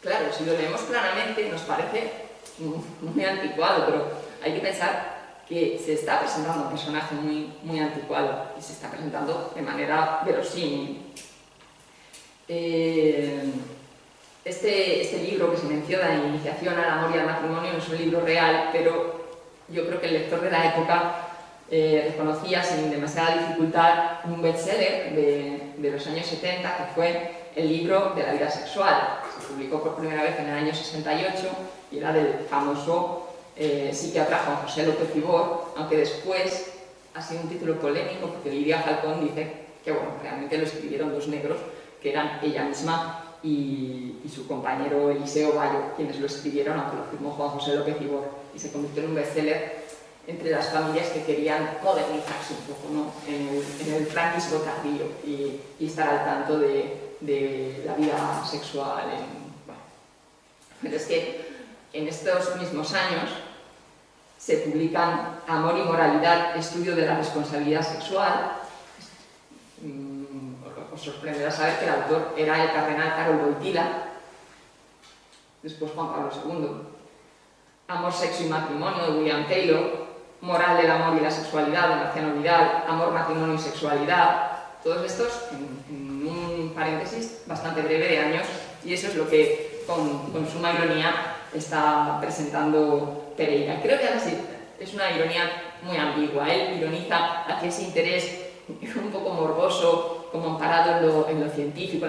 Claro, si lo leemos claramente nos parece muy anticuado, pero hay que pensar que se está presentando un personaje muy anticuado y se está presentando de manera verosímil. Este libro que se menciona en Iniciación al amor y al matrimonio no es un libro real, pero yo creo que el lector de la época reconocía sin demasiada dificultad un bestseller de los años 70 que fue El libro de la vida sexual. Se publicó por primera vez en el año 68 y era del famoso psiquiatra Juan José López Ibor, aunque después ha sido un título polémico porque Lidia Falcón dice que bueno, realmente lo escribieron 2 negros, que eran ella misma y su compañero Eliseo Bayo, quienes lo escribieron, aunque lo firmó Juan José López Ibor, y se convirtió en un bestseller entre las familias que querían modernizarse un poco, ¿no? en el franquismo tardío y estar al tanto de la vida sexual. Pero es que en estos mismos años se publican Amor y moralidad, estudio de la responsabilidad sexual. Os sorprenderá saber que el autor era el cardenal Karol Wojtyła, después Juan Pablo II. Amor, sexo y matrimonio de William Taylor, Moral del amor y la sexualidad de Marciano Vidal, Amor, matrimonio y sexualidad, todos estos en un paréntesis bastante breve de años, y eso es lo que con suma ironía está presentando Pereira. Creo que además es una ironía muy ambigua. Él ironiza hacia ese interés un poco morboso, como amparado en lo científico.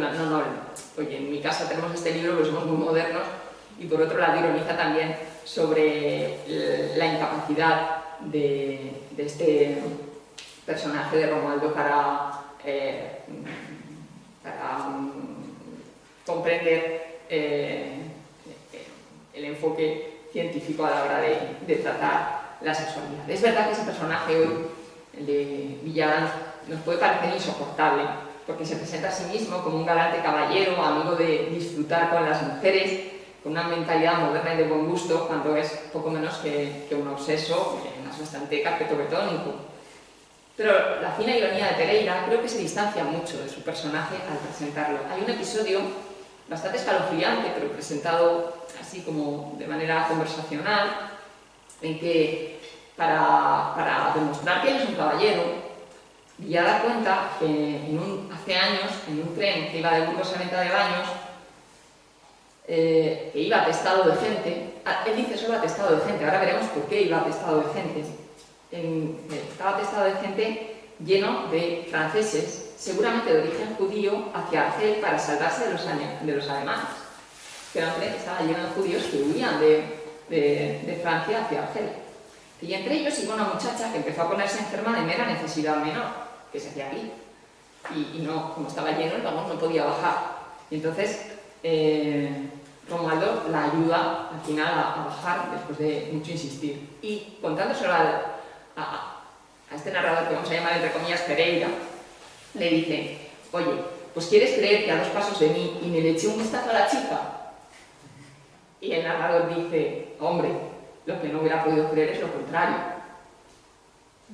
Oye, en mi casa tenemos este libro, pero somos muy modernos, y por otro lado ironiza también sobre la incapacidad de este personaje de Romualdo para comprender el enfoque científico a la hora de tratar la sexualidad. Es verdad que ese personaje hoy, el de Villarán, nos puede parecer insoportable, porque se presenta a sí mismo como un galante caballero, amigo de disfrutar con las mujeres, con una mentalidad moderna y de buen gusto, cuando es poco menos que un obseso, más bastante carpetobetónico. Pero la fina ironía de Pereira creo que se distancia mucho de su personaje al presentarlo. Hay un episodio bastante escalofriante, pero presentado así como de manera conversacional, en que para demostrar que él es un caballero, Villar da cuenta que hace años, en un tren que iba de Burgos a Venta de Baños, que iba atestado de gente, él dice solo atestado de gente, ahora veremos por qué iba atestado de gente. Estaba atestado de gente lleno de franceses, seguramente de origen judío, hacia Argel para salvarse de los alemanes. Pero el tren estaba lleno de judíos que huían de Francia hacia Argel. Y entre ellos iba una muchacha que empezó a ponerse enferma de mera necesidad menor, que se hacía aquí. Y no, como estaba lleno, el vagón no podía bajar. Y entonces Romualdo la ayuda al final a bajar después de mucho insistir. Y contándoselo a este narrador que vamos a llamar entre comillas Pereira, le dice: oye, pues ¿quieres creer que a 2 pasos de mí y me le eché un vistazo a la chica? Y el narrador dice: hombre, lo que no hubiera podido creer es lo contrario.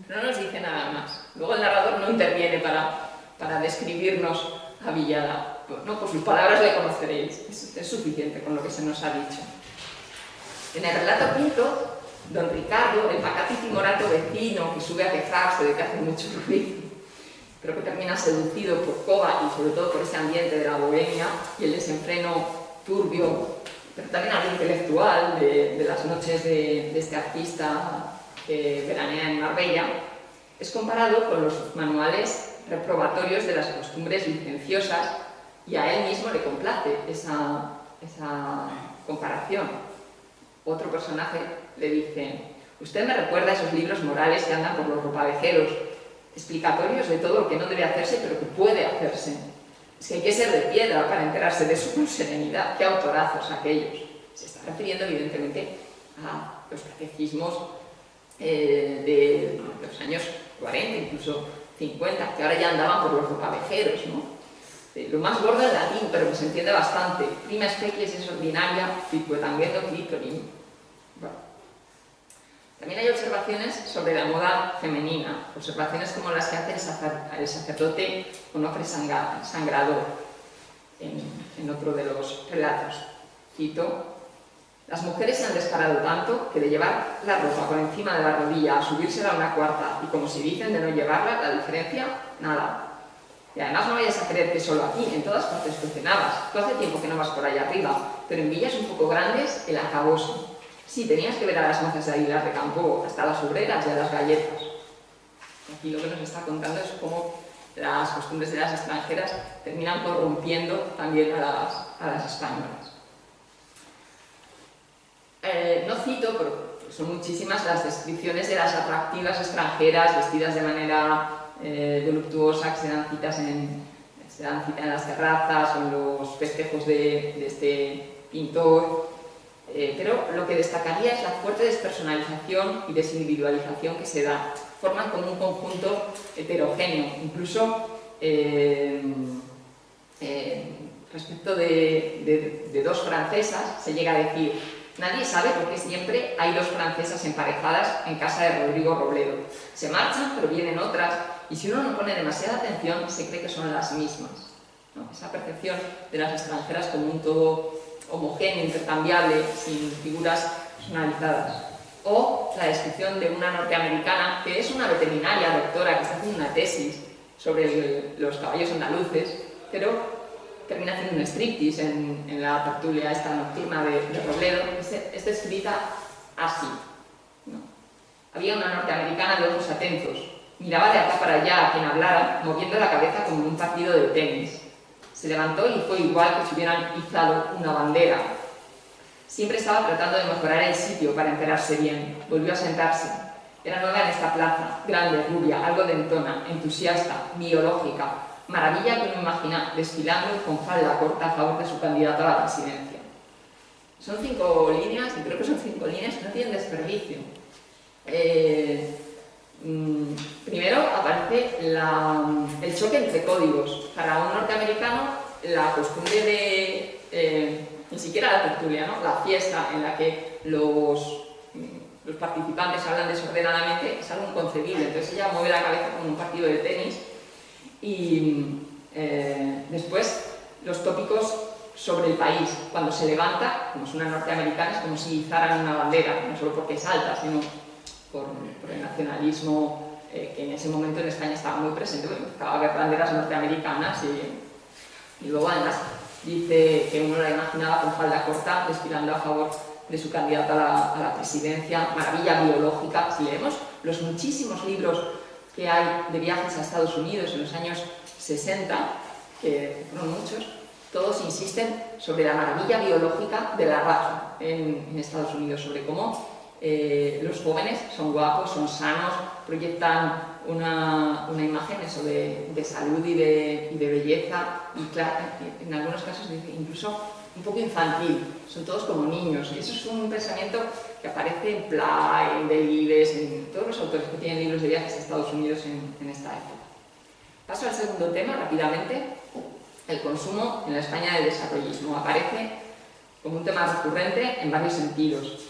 No nos dice nada más. Luego el narrador no interviene para describirnos a Villada. No, por sus palabras le conoceréis. Es suficiente con lo que se nos ha dicho. En el relato quinto, don Ricardo, el pacato y timorato vecino que sube a quejarse de que hace mucho ruido, pero que termina seducido por Koga y sobre todo por ese ambiente de la bohemia y el desenfreno turbio, pero también algo intelectual de las noches de este artista que veranea en Marbella, es comparado con los manuales reprobatorios de las costumbres licenciosas, y a él mismo le complace esa comparación. Otro personaje le dice: usted me recuerda a esos libros morales que andan por los ropavejeros, explicatorios de todo lo que no debe hacerse pero que puede hacerse. Es que hay que ser de piedra para enterarse de eso con serenidad. ¡Qué autorazos aquellos! Se está refiriendo evidentemente a los catecismos de los años 40, incluso 50, que ahora ya andaban por los ropavejeros, ¿no? Lo más gordo es latín, pero que se entiende bastante. Prima species es ordinaria, ficuetanguendo clitorim. Bueno. También hay observaciones sobre la moda femenina, observaciones como las que hace el sacerdote Onofre Sangrador en otro de los relatos. Cito: las mujeres se han descarado tanto que de llevar la ropa por encima de la rodilla a subírsela a una cuarta, y como si dicen de no llevarla, la diferencia, nada. Y además no vayas a creer que solo aquí, en todas partes tú cenabas. Tú hace tiempo que no vas por allá arriba, pero en villas un poco grandes, el acabose. Sí, tenías que ver a las mozas de Aguilar de Campo, hasta las obreras y a las galletas. Aquí lo que nos está contando es cómo las costumbres de las extranjeras terminan corrompiendo también a las españolas. No cito, pero son muchísimas las descripciones de las atractivas extranjeras vestidas de manera voluptuosa, que se dan cita en las terrazas o en los festejos de este pintor, pero lo que destacaría es la fuerte despersonalización y desindividualización que se da. Forman como un conjunto heterogéneo, incluso respecto de 2 francesas se llega a decir: nadie sabe por qué siempre hay 2 francesas emparejadas en casa de Rodrigo Robledo. Se marchan, pero vienen otras, y si uno no pone demasiada atención, se cree que son las mismas, ¿no? Esa percepción de las extranjeras como un todo homogéneo, intercambiable, sin figuras personalizadas. O la descripción de una norteamericana que es una veterinaria, doctora, que está haciendo una tesis sobre los caballos andaluces, pero termina haciendo un striptease en la tertulia esta nocturna de Robledo. Es descrita así, ¿no? Había una norteamericana de ojos atentos, miraba de acá para allá a quien hablara, moviendo la cabeza como en un partido de tenis. Se levantó y fue igual que si hubieran izado una bandera. Siempre estaba tratando de mejorar el sitio para enterarse bien. Volvió a sentarse. Era nueva en esta plaza, grande, rubia, algo dentona, entusiasta, biológica. Maravilla que uno imagina desfilando con falda corta a favor de su candidato a la presidencia. Son 5 líneas, y creo que son 5 líneas que no tienen desperdicio. Primero aparece el choque entre códigos. Para un norteamericano, la costumbre de, ni siquiera la tertulia, ¿no? La fiesta en la que los participantes hablan desordenadamente es algo inconcebible. Entonces ella mueve la cabeza como un partido de tenis. Y después los tópicos sobre el país. Cuando se levanta, como es una norteamericana, es como si izaran una bandera, no solo porque es alta, sino por el nacionalismo que en ese momento en España estaba muy presente, porque empezaba a haber banderas norteamericanas y luego además dice que uno la imaginaba con falda corta desfilando a favor de su candidato a la presidencia. Maravilla biológica. Si leemos los muchísimos libros que hay de viajes a Estados Unidos en los años 60, que fueron muchos, todos insisten sobre la maravilla biológica de la raza en Estados Unidos, sobre cómo los jóvenes son guapos, son sanos, proyectan una imagen eso de salud y de belleza, y claro, en algunos casos incluso un poco infantil, son todos como niños, y eso es un pensamiento que aparece en Pla, en Delibes, en todos los autores que tienen libros de viajes a Estados Unidos en esta época. Paso al segundo tema rápidamente. El consumo en la España del desarrollismo aparece como un tema recurrente en varios sentidos.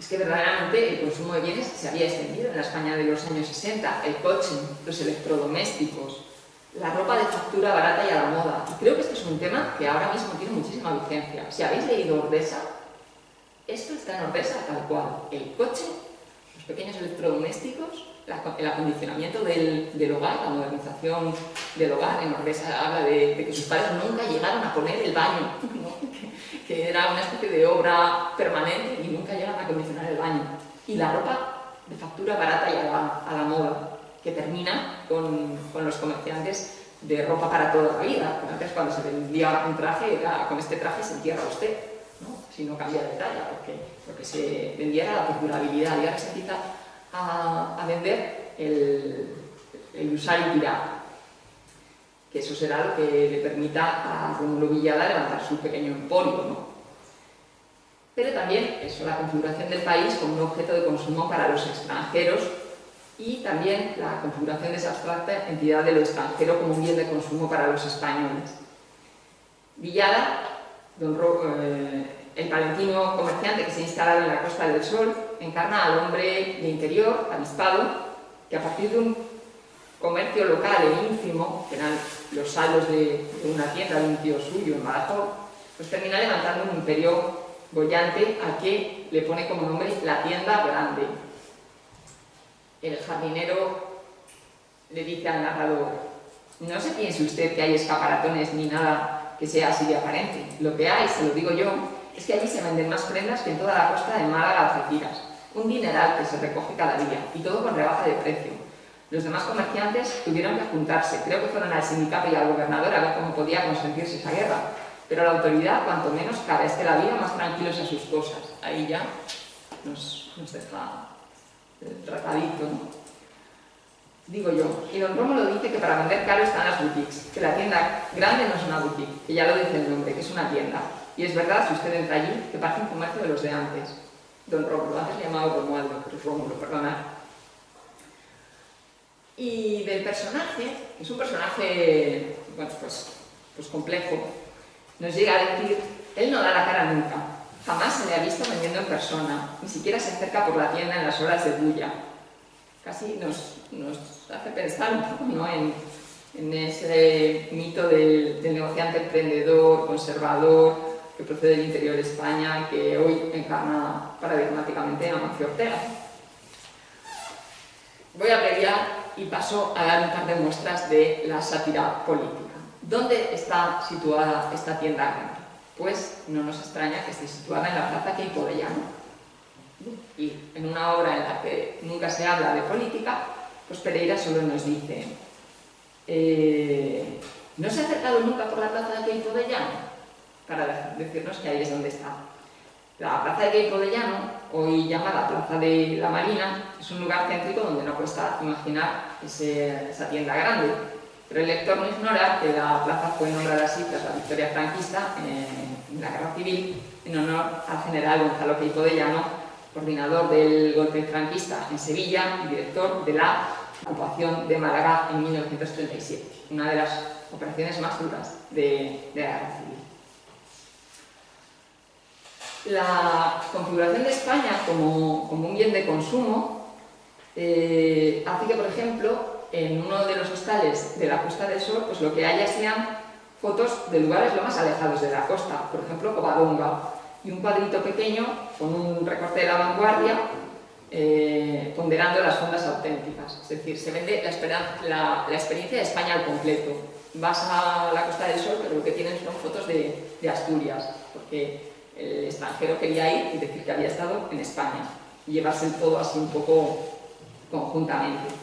Es que verdaderamente el consumo de bienes se había extendido en la España de los años 60, el coche, los electrodomésticos, la ropa de factura barata y a la moda. Y creo que este es un tema que ahora mismo tiene muchísima vigencia. Si habéis leído Ordesa, esto está en Ordesa tal cual. El coche, los pequeños electrodomésticos, el acondicionamiento del hogar, la modernización del hogar. En Ordesa habla de que sus padres nunca llegaron a poner el baño, ¿no? que era una especie de obra permanente y nunca llegan a acondicionar el baño. Y la ropa de factura barata y a la moda, que termina con los comerciantes de ropa para toda la vida. Antes, cuando se vendía un traje, era con este traje se entierra usted, ¿no? Si no cambia de talla, porque se vendía la perdurabilidad, y ahora se empieza a vender el usar y tirar, que eso será lo que le permita a Rómulo Villada levantar su pequeño emporio, ¿no? Pero también eso, la configuración del país como un objeto de consumo para los extranjeros, y también la configuración de esa abstracta entidad de lo extranjero como un bien de consumo para los españoles. Villada, el palentino comerciante que se ha instalado en la Costa del Sol, encarna al hombre de interior, avispado, que a partir de un comercio local e ínfimo, que eran los saldos de una tienda de un tío suyo en Badajoz, pues termina levantando un imperio boyante al que le pone como nombre la tienda grande. El jardinero le dice al narrador: no se piense usted que hay escaparatones ni nada que sea así de aparente. Lo que hay, se lo digo yo, es que allí se venden más prendas que en toda la costa de Málaga, Algeciras. Un dineral que se recoge cada día, y todo con rebaja de precio. Los demás comerciantes tuvieron que juntarse, creo que fueron al sindicato y al gobernador a ver cómo podía consentirse esa guerra. Pero la autoridad, cuanto menos cabe, es que la vida más tranquilos a sus cosas. Ahí ya nos deja el tratadito, ¿no? Digo yo, y don Rómulo dice que para vender caro están las boutiques, que la tienda grande no es una boutique, que ya lo dice el nombre, que es una tienda. Y es verdad, si usted entra allí, que parece un comercio de los de antes. Don Rómulo, antes le llamaba Romualdo, pero es Rómulo, perdonad. Y del personaje, que es un personaje, bueno, pues complejo, nos llega a decir: él no da la cara nunca, jamás se le ha visto vendiendo en persona, ni siquiera se acerca por la tienda en las horas de bulla. Casi nos hace pensar un poco, ¿no?, en ese mito del negociante emprendedor, conservador, que procede del interior de España, que hoy encarna paradigmáticamente a Amancio Ortega. Voy a abreviar y paso a dar un par de muestras de la sátira política. ¿Dónde está situada esta tienda grande? Pues no nos extraña que esté situada en la plaza Queipo de Llano. Y en una obra en la que nunca se habla de política, pues Pereira solo nos dice: ¿no se ha acercado nunca por la plaza de Queipo de Llano? Para decirnos que ahí es donde está. La plaza de Queipo de Llano, hoy llamada Plaza de la Marina, es un lugar céntrico donde no cuesta imaginar esa tienda grande. Pero el lector no ignora que la plaza fue nombrada así tras la victoria franquista en la Guerra Civil, en honor al general Gonzalo Queipo de Llano, coordinador del golpe franquista en Sevilla y director de la ocupación de Málaga en 1937, una de las operaciones más duras de la Guerra Civil. La configuración de España como un bien de consumo hace que, por ejemplo, en uno de los hostales de la Costa del Sol, pues lo que haya sean fotos de lugares lo más alejados de la costa, por ejemplo, Covadonga, y un cuadrito pequeño con un recorte de La Vanguardia ponderando las fondas auténticas. Es decir, se vende la experiencia de España al completo. Vas a la Costa del Sol, pero lo que tienen son fotos de Asturias, porque el extranjero quería ir y decir que había estado en España, y llevarse todo así un poco conjuntamente.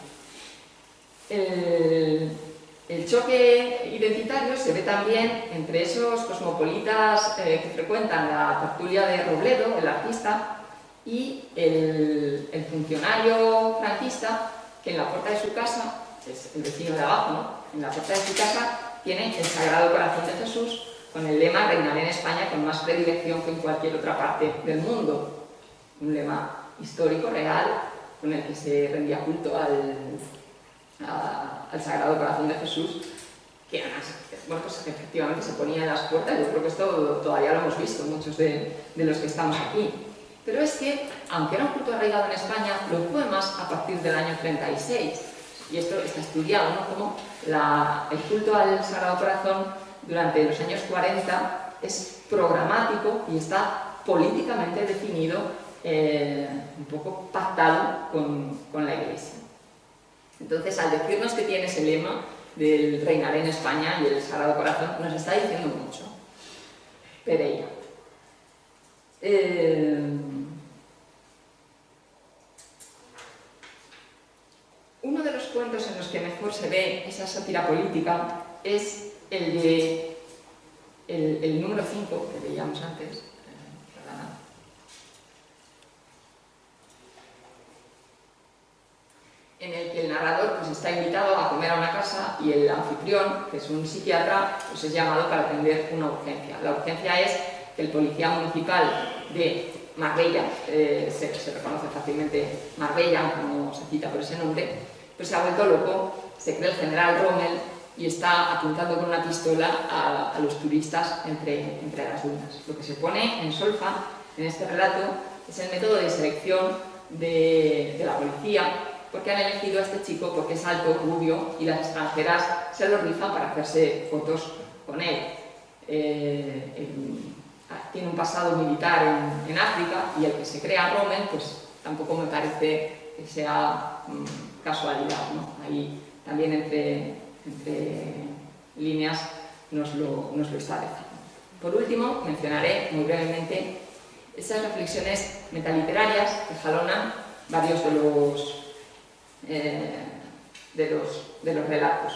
El choque identitario se ve también entre esos cosmopolitas que frecuentan la tertulia de Robledo, el artista, y el funcionario franquista que en la puerta de su casa, es el vecino de abajo, ¿no?, en la puerta de su casa tiene el Sagrado Corazón de Jesús con el lema "Reinaré en España con más predilección que en cualquier otra parte del mundo". Un lema histórico, real, con el que se rendía culto al Sagrado Corazón de Jesús, que además, bueno, pues efectivamente se ponía en las puertas. Yo creo que esto todavía lo hemos visto, muchos de los que estamos aquí. Pero es que, aunque era un culto arraigado en España, lo fue más a partir del año 36. Y esto está estudiado, ¿no? Como el culto al Sagrado Corazón durante los años 40 es programático y está políticamente definido, un poco pactado con la Iglesia. Entonces, al decirnos que tiene ese lema del "Reinaré en España" y el Sagrado Corazón, nos está diciendo mucho. Pereira. Uno de los cuentos en los que mejor se ve esa sátira política es el número 5, que veíamos antes, en el que el narrador pues, está invitado a comer a una casa y el anfitrión, que es un psiquiatra, pues, es llamado para atender una urgencia. La urgencia es que el policía municipal de Marbella, se reconoce fácilmente Marbella, como se cita por ese nombre, pues se ha vuelto loco, se cree el general Rommel y está apuntando con una pistola a los turistas entre las dunas. Lo que se pone en solfa en este relato es el método de selección de la policía, porque han elegido a este chico porque es alto, rubio, y las extranjeras se lo rifan para hacerse fotos con él. Tiene un pasado militar en África, y el que se crea Rommel, pues tampoco me parece que sea casualidad, ¿no? Ahí también entre líneas nos lo está diciendo. Por último, mencionaré muy brevemente esas reflexiones metaliterarias que jalonan varios de los relatos.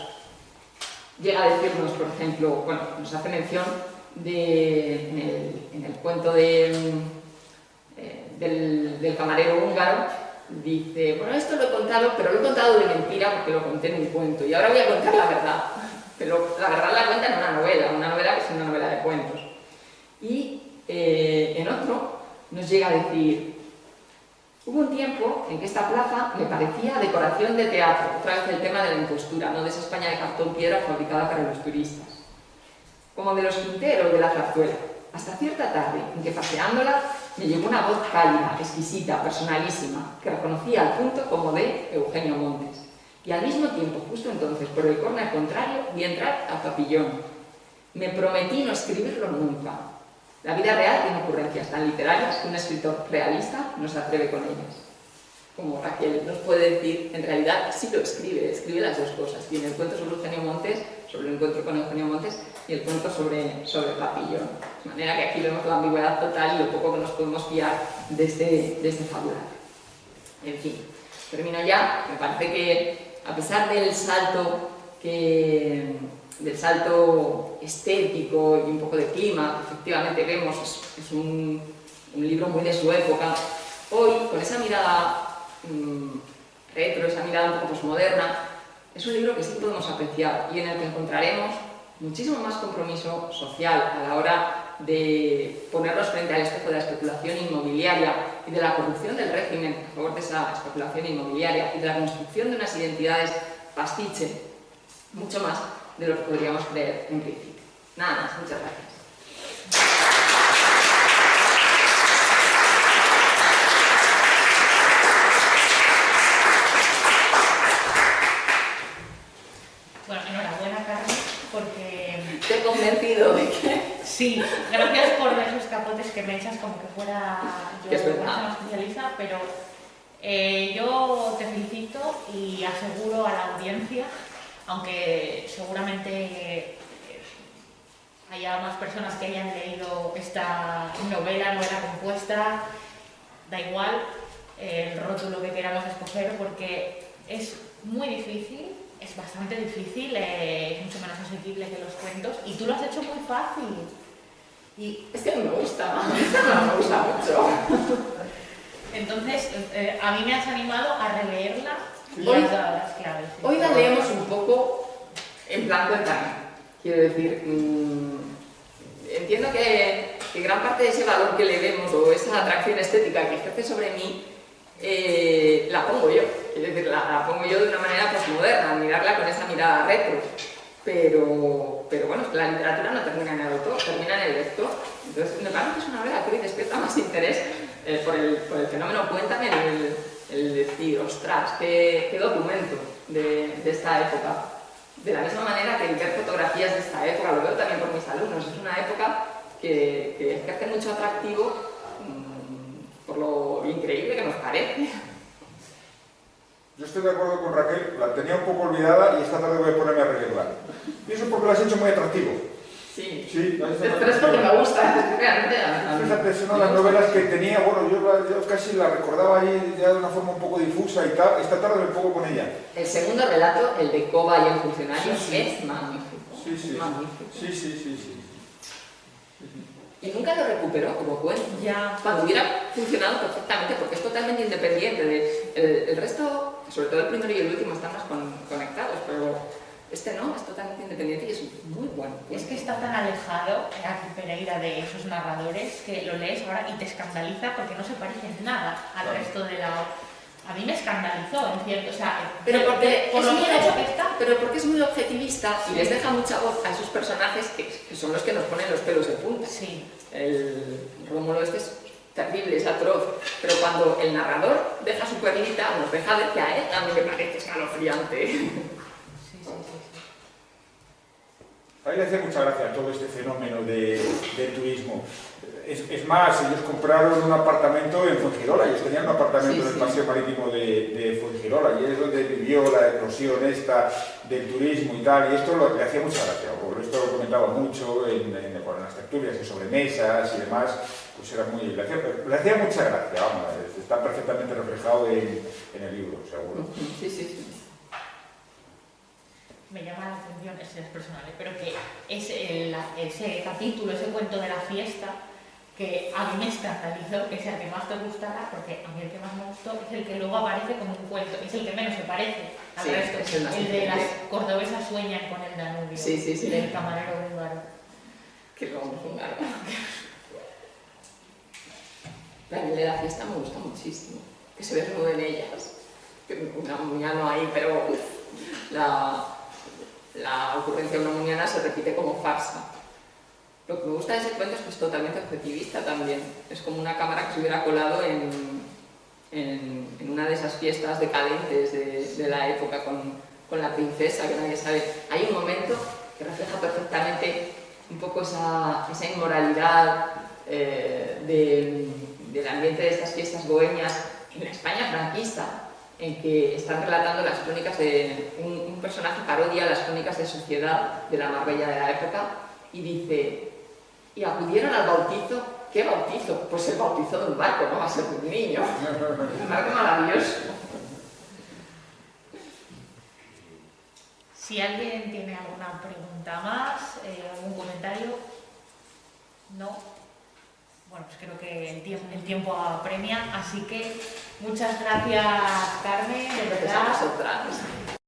Llega a decirnos, por ejemplo, bueno, nos hace mención en el cuento del camarero húngaro, dice, bueno, esto lo he contado, pero lo he contado de mentira porque lo conté en un cuento, y ahora voy a contar la verdad. Pero la verdad la cuenta en una novela que es una novela de cuentos. Y en otro nos llega a decir, hubo un tiempo en que esta plaza me parecía decoración de teatro, otra vez el tema de la impostura, no de esa España de cartón piedra fabricada para los turistas, como de los Quinteros de la Zarzuela, hasta cierta tarde en que paseándola me llegó una voz cálida, exquisita, personalísima, que reconocía al punto como de Eugenio Montes. Y al mismo tiempo, justo entonces, por el córner contrario, vi entrar a Papillón. Me prometí no escribirlo nunca. La vida real tiene ocurrencias tan literarias que un escritor realista no se atreve con ellas. Como Raquel nos puede decir, en realidad sí lo escribe las dos cosas. Tiene el cuento sobre Eugenio Montes, sobre el encuentro con Eugenio Montes, y el cuento sobre Papillón. De manera que aquí vemos la ambigüedad total y lo poco que nos podemos fiar de este fabular. En fin, termino ya. Me parece que, a pesar del salto estético y un poco de clima, que efectivamente vemos, es un libro muy de su época, hoy, con esa mirada retro, esa mirada un poco posmoderna, es un libro que sí podemos apreciar y en el que encontraremos muchísimo más compromiso social a la hora de ponernos frente al espejo de la especulación inmobiliaria y de la corrupción del régimen a favor de esa especulación inmobiliaria y de la construcción de unas identidades pastiche, mucho más de lo que podríamos creer en principio. Nada más, muchas gracias. Bueno, enhorabuena, Carmen, porque... Te he convencido de que... Sí, gracias por esos capotes que me echas como que fuera yo una especialista, pero yo te felicito y aseguro a la audiencia, aunque seguramente haya más personas que hayan leído esta novela compuesta, da igual el rótulo que queramos escoger, porque es muy difícil. Es bastante difícil, es mucho menos asequible que los cuentos, y tú lo has hecho muy fácil. Y es que no me gusta, no me gusta mucho. Entonces, a mí me has animado a releerla y a dar las claves. Hoy la leemos un poco en plan cuentamen. Quiero decir, entiendo que gran parte de ese valor que le vemos o esa atracción estética que ejerce sobre mí la pongo yo, es decir, la pongo yo de una manera postmoderna, mirarla con esa mirada retro. Pero bueno, es que la literatura no termina en el autor, termina en el lector. Entonces, me parece que es una obra que hoy despierta más interés por el fenómeno Cuéntame, el decir, ostras, qué documento de esta época. De la misma manera que el ver fotografías de esta época, lo veo también por mis alumnos, es una época que ejerce mucho atractivo por lo increíble que nos parece. Yo estoy de acuerdo con Raquel, la tenía un poco olvidada y esta tarde voy a ponerme a releerla. Y eso porque lo has hecho muy atractivo. Sí, sí, pero es porque me gusta, realmente. Fíjate, son las novelas que tenía, bueno, yo casi la recordaba ahí ya de una forma un poco difusa y tal, esta tarde me pongo con ella. El segundo relato, el de Coba y el funcionario, es magnífico. Sí, sí. Es magnífico. Sí. Y nunca lo recuperó como cuento. Ya. Cuando hubiera funcionado perfectamente, porque es totalmente independiente. El resto, sobre todo el primero y el último, están más conectados, pero este no, es totalmente independiente y es muy bueno. Es que está tan alejado, aquí Pereira, de esos narradores, que lo lees ahora y te escandaliza porque no se parece en nada al resto de la... A mí me escandalizó, en cierto, o sea, pero porque por lo bien hecho que está. Pero porque es muy objetivista y les deja mucha voz a esos personajes que son los que nos ponen los pelos de punta. Sí. El Rómulo este es terrible, es atroz, pero cuando el narrador deja su perlita, nos deja de que a él también me parece escalofriante. Sí. A mí me hace mucha gracia todo este fenómeno del turismo. Es más, ellos compraron un apartamento en Fuengirola, ellos tenían un apartamento en el paseo marítimo de Fuengirola, y es donde vivió la eclosión esta del turismo y tal, y esto le hacía mucha gracia, porque esto lo comentaba mucho en las tertulias, en sobremesas y demás, pues era le hacía mucha gracia, vamos, está perfectamente reflejado en el libro, seguro. Sí. Me llama la atención, es personal, pero que ese capítulo, ese cuento de la fiesta, que a mí me escandalizó, que sea el que más te gustara, porque a mí el que más me gustó es el que luego aparece como un cuento, es el que menos se parece al resto, el de las cordobesas sueñan con el Danubio, del camarero húngaro. Que luego me húngaro. El de la fiesta me gusta muchísimo, que se desnuden ellas, una muñana ahí, pero la ocurrencia unamuniana se repite como farsa. Lo que me gusta de ese cuento es que es totalmente objetivista también. Es como una cámara que se hubiera colado en una de esas fiestas decadentes de la época con la princesa, que nadie sabe. Hay un momento que refleja perfectamente un poco esa inmoralidad del ambiente de estas fiestas bohemias en la España franquista, en que están relatando las crónicas de un personaje parodia las crónicas de sociedad de la Marbella de la época y dice, y acudieron al bautizo. ¿Qué bautizo? Pues el bautizo de un barco, no va a ser de un niño. Un barco maravilloso. Si alguien tiene alguna pregunta más, algún comentario, no. Bueno, pues creo que el tiempo apremia, así que muchas gracias, Carmen, de verdad.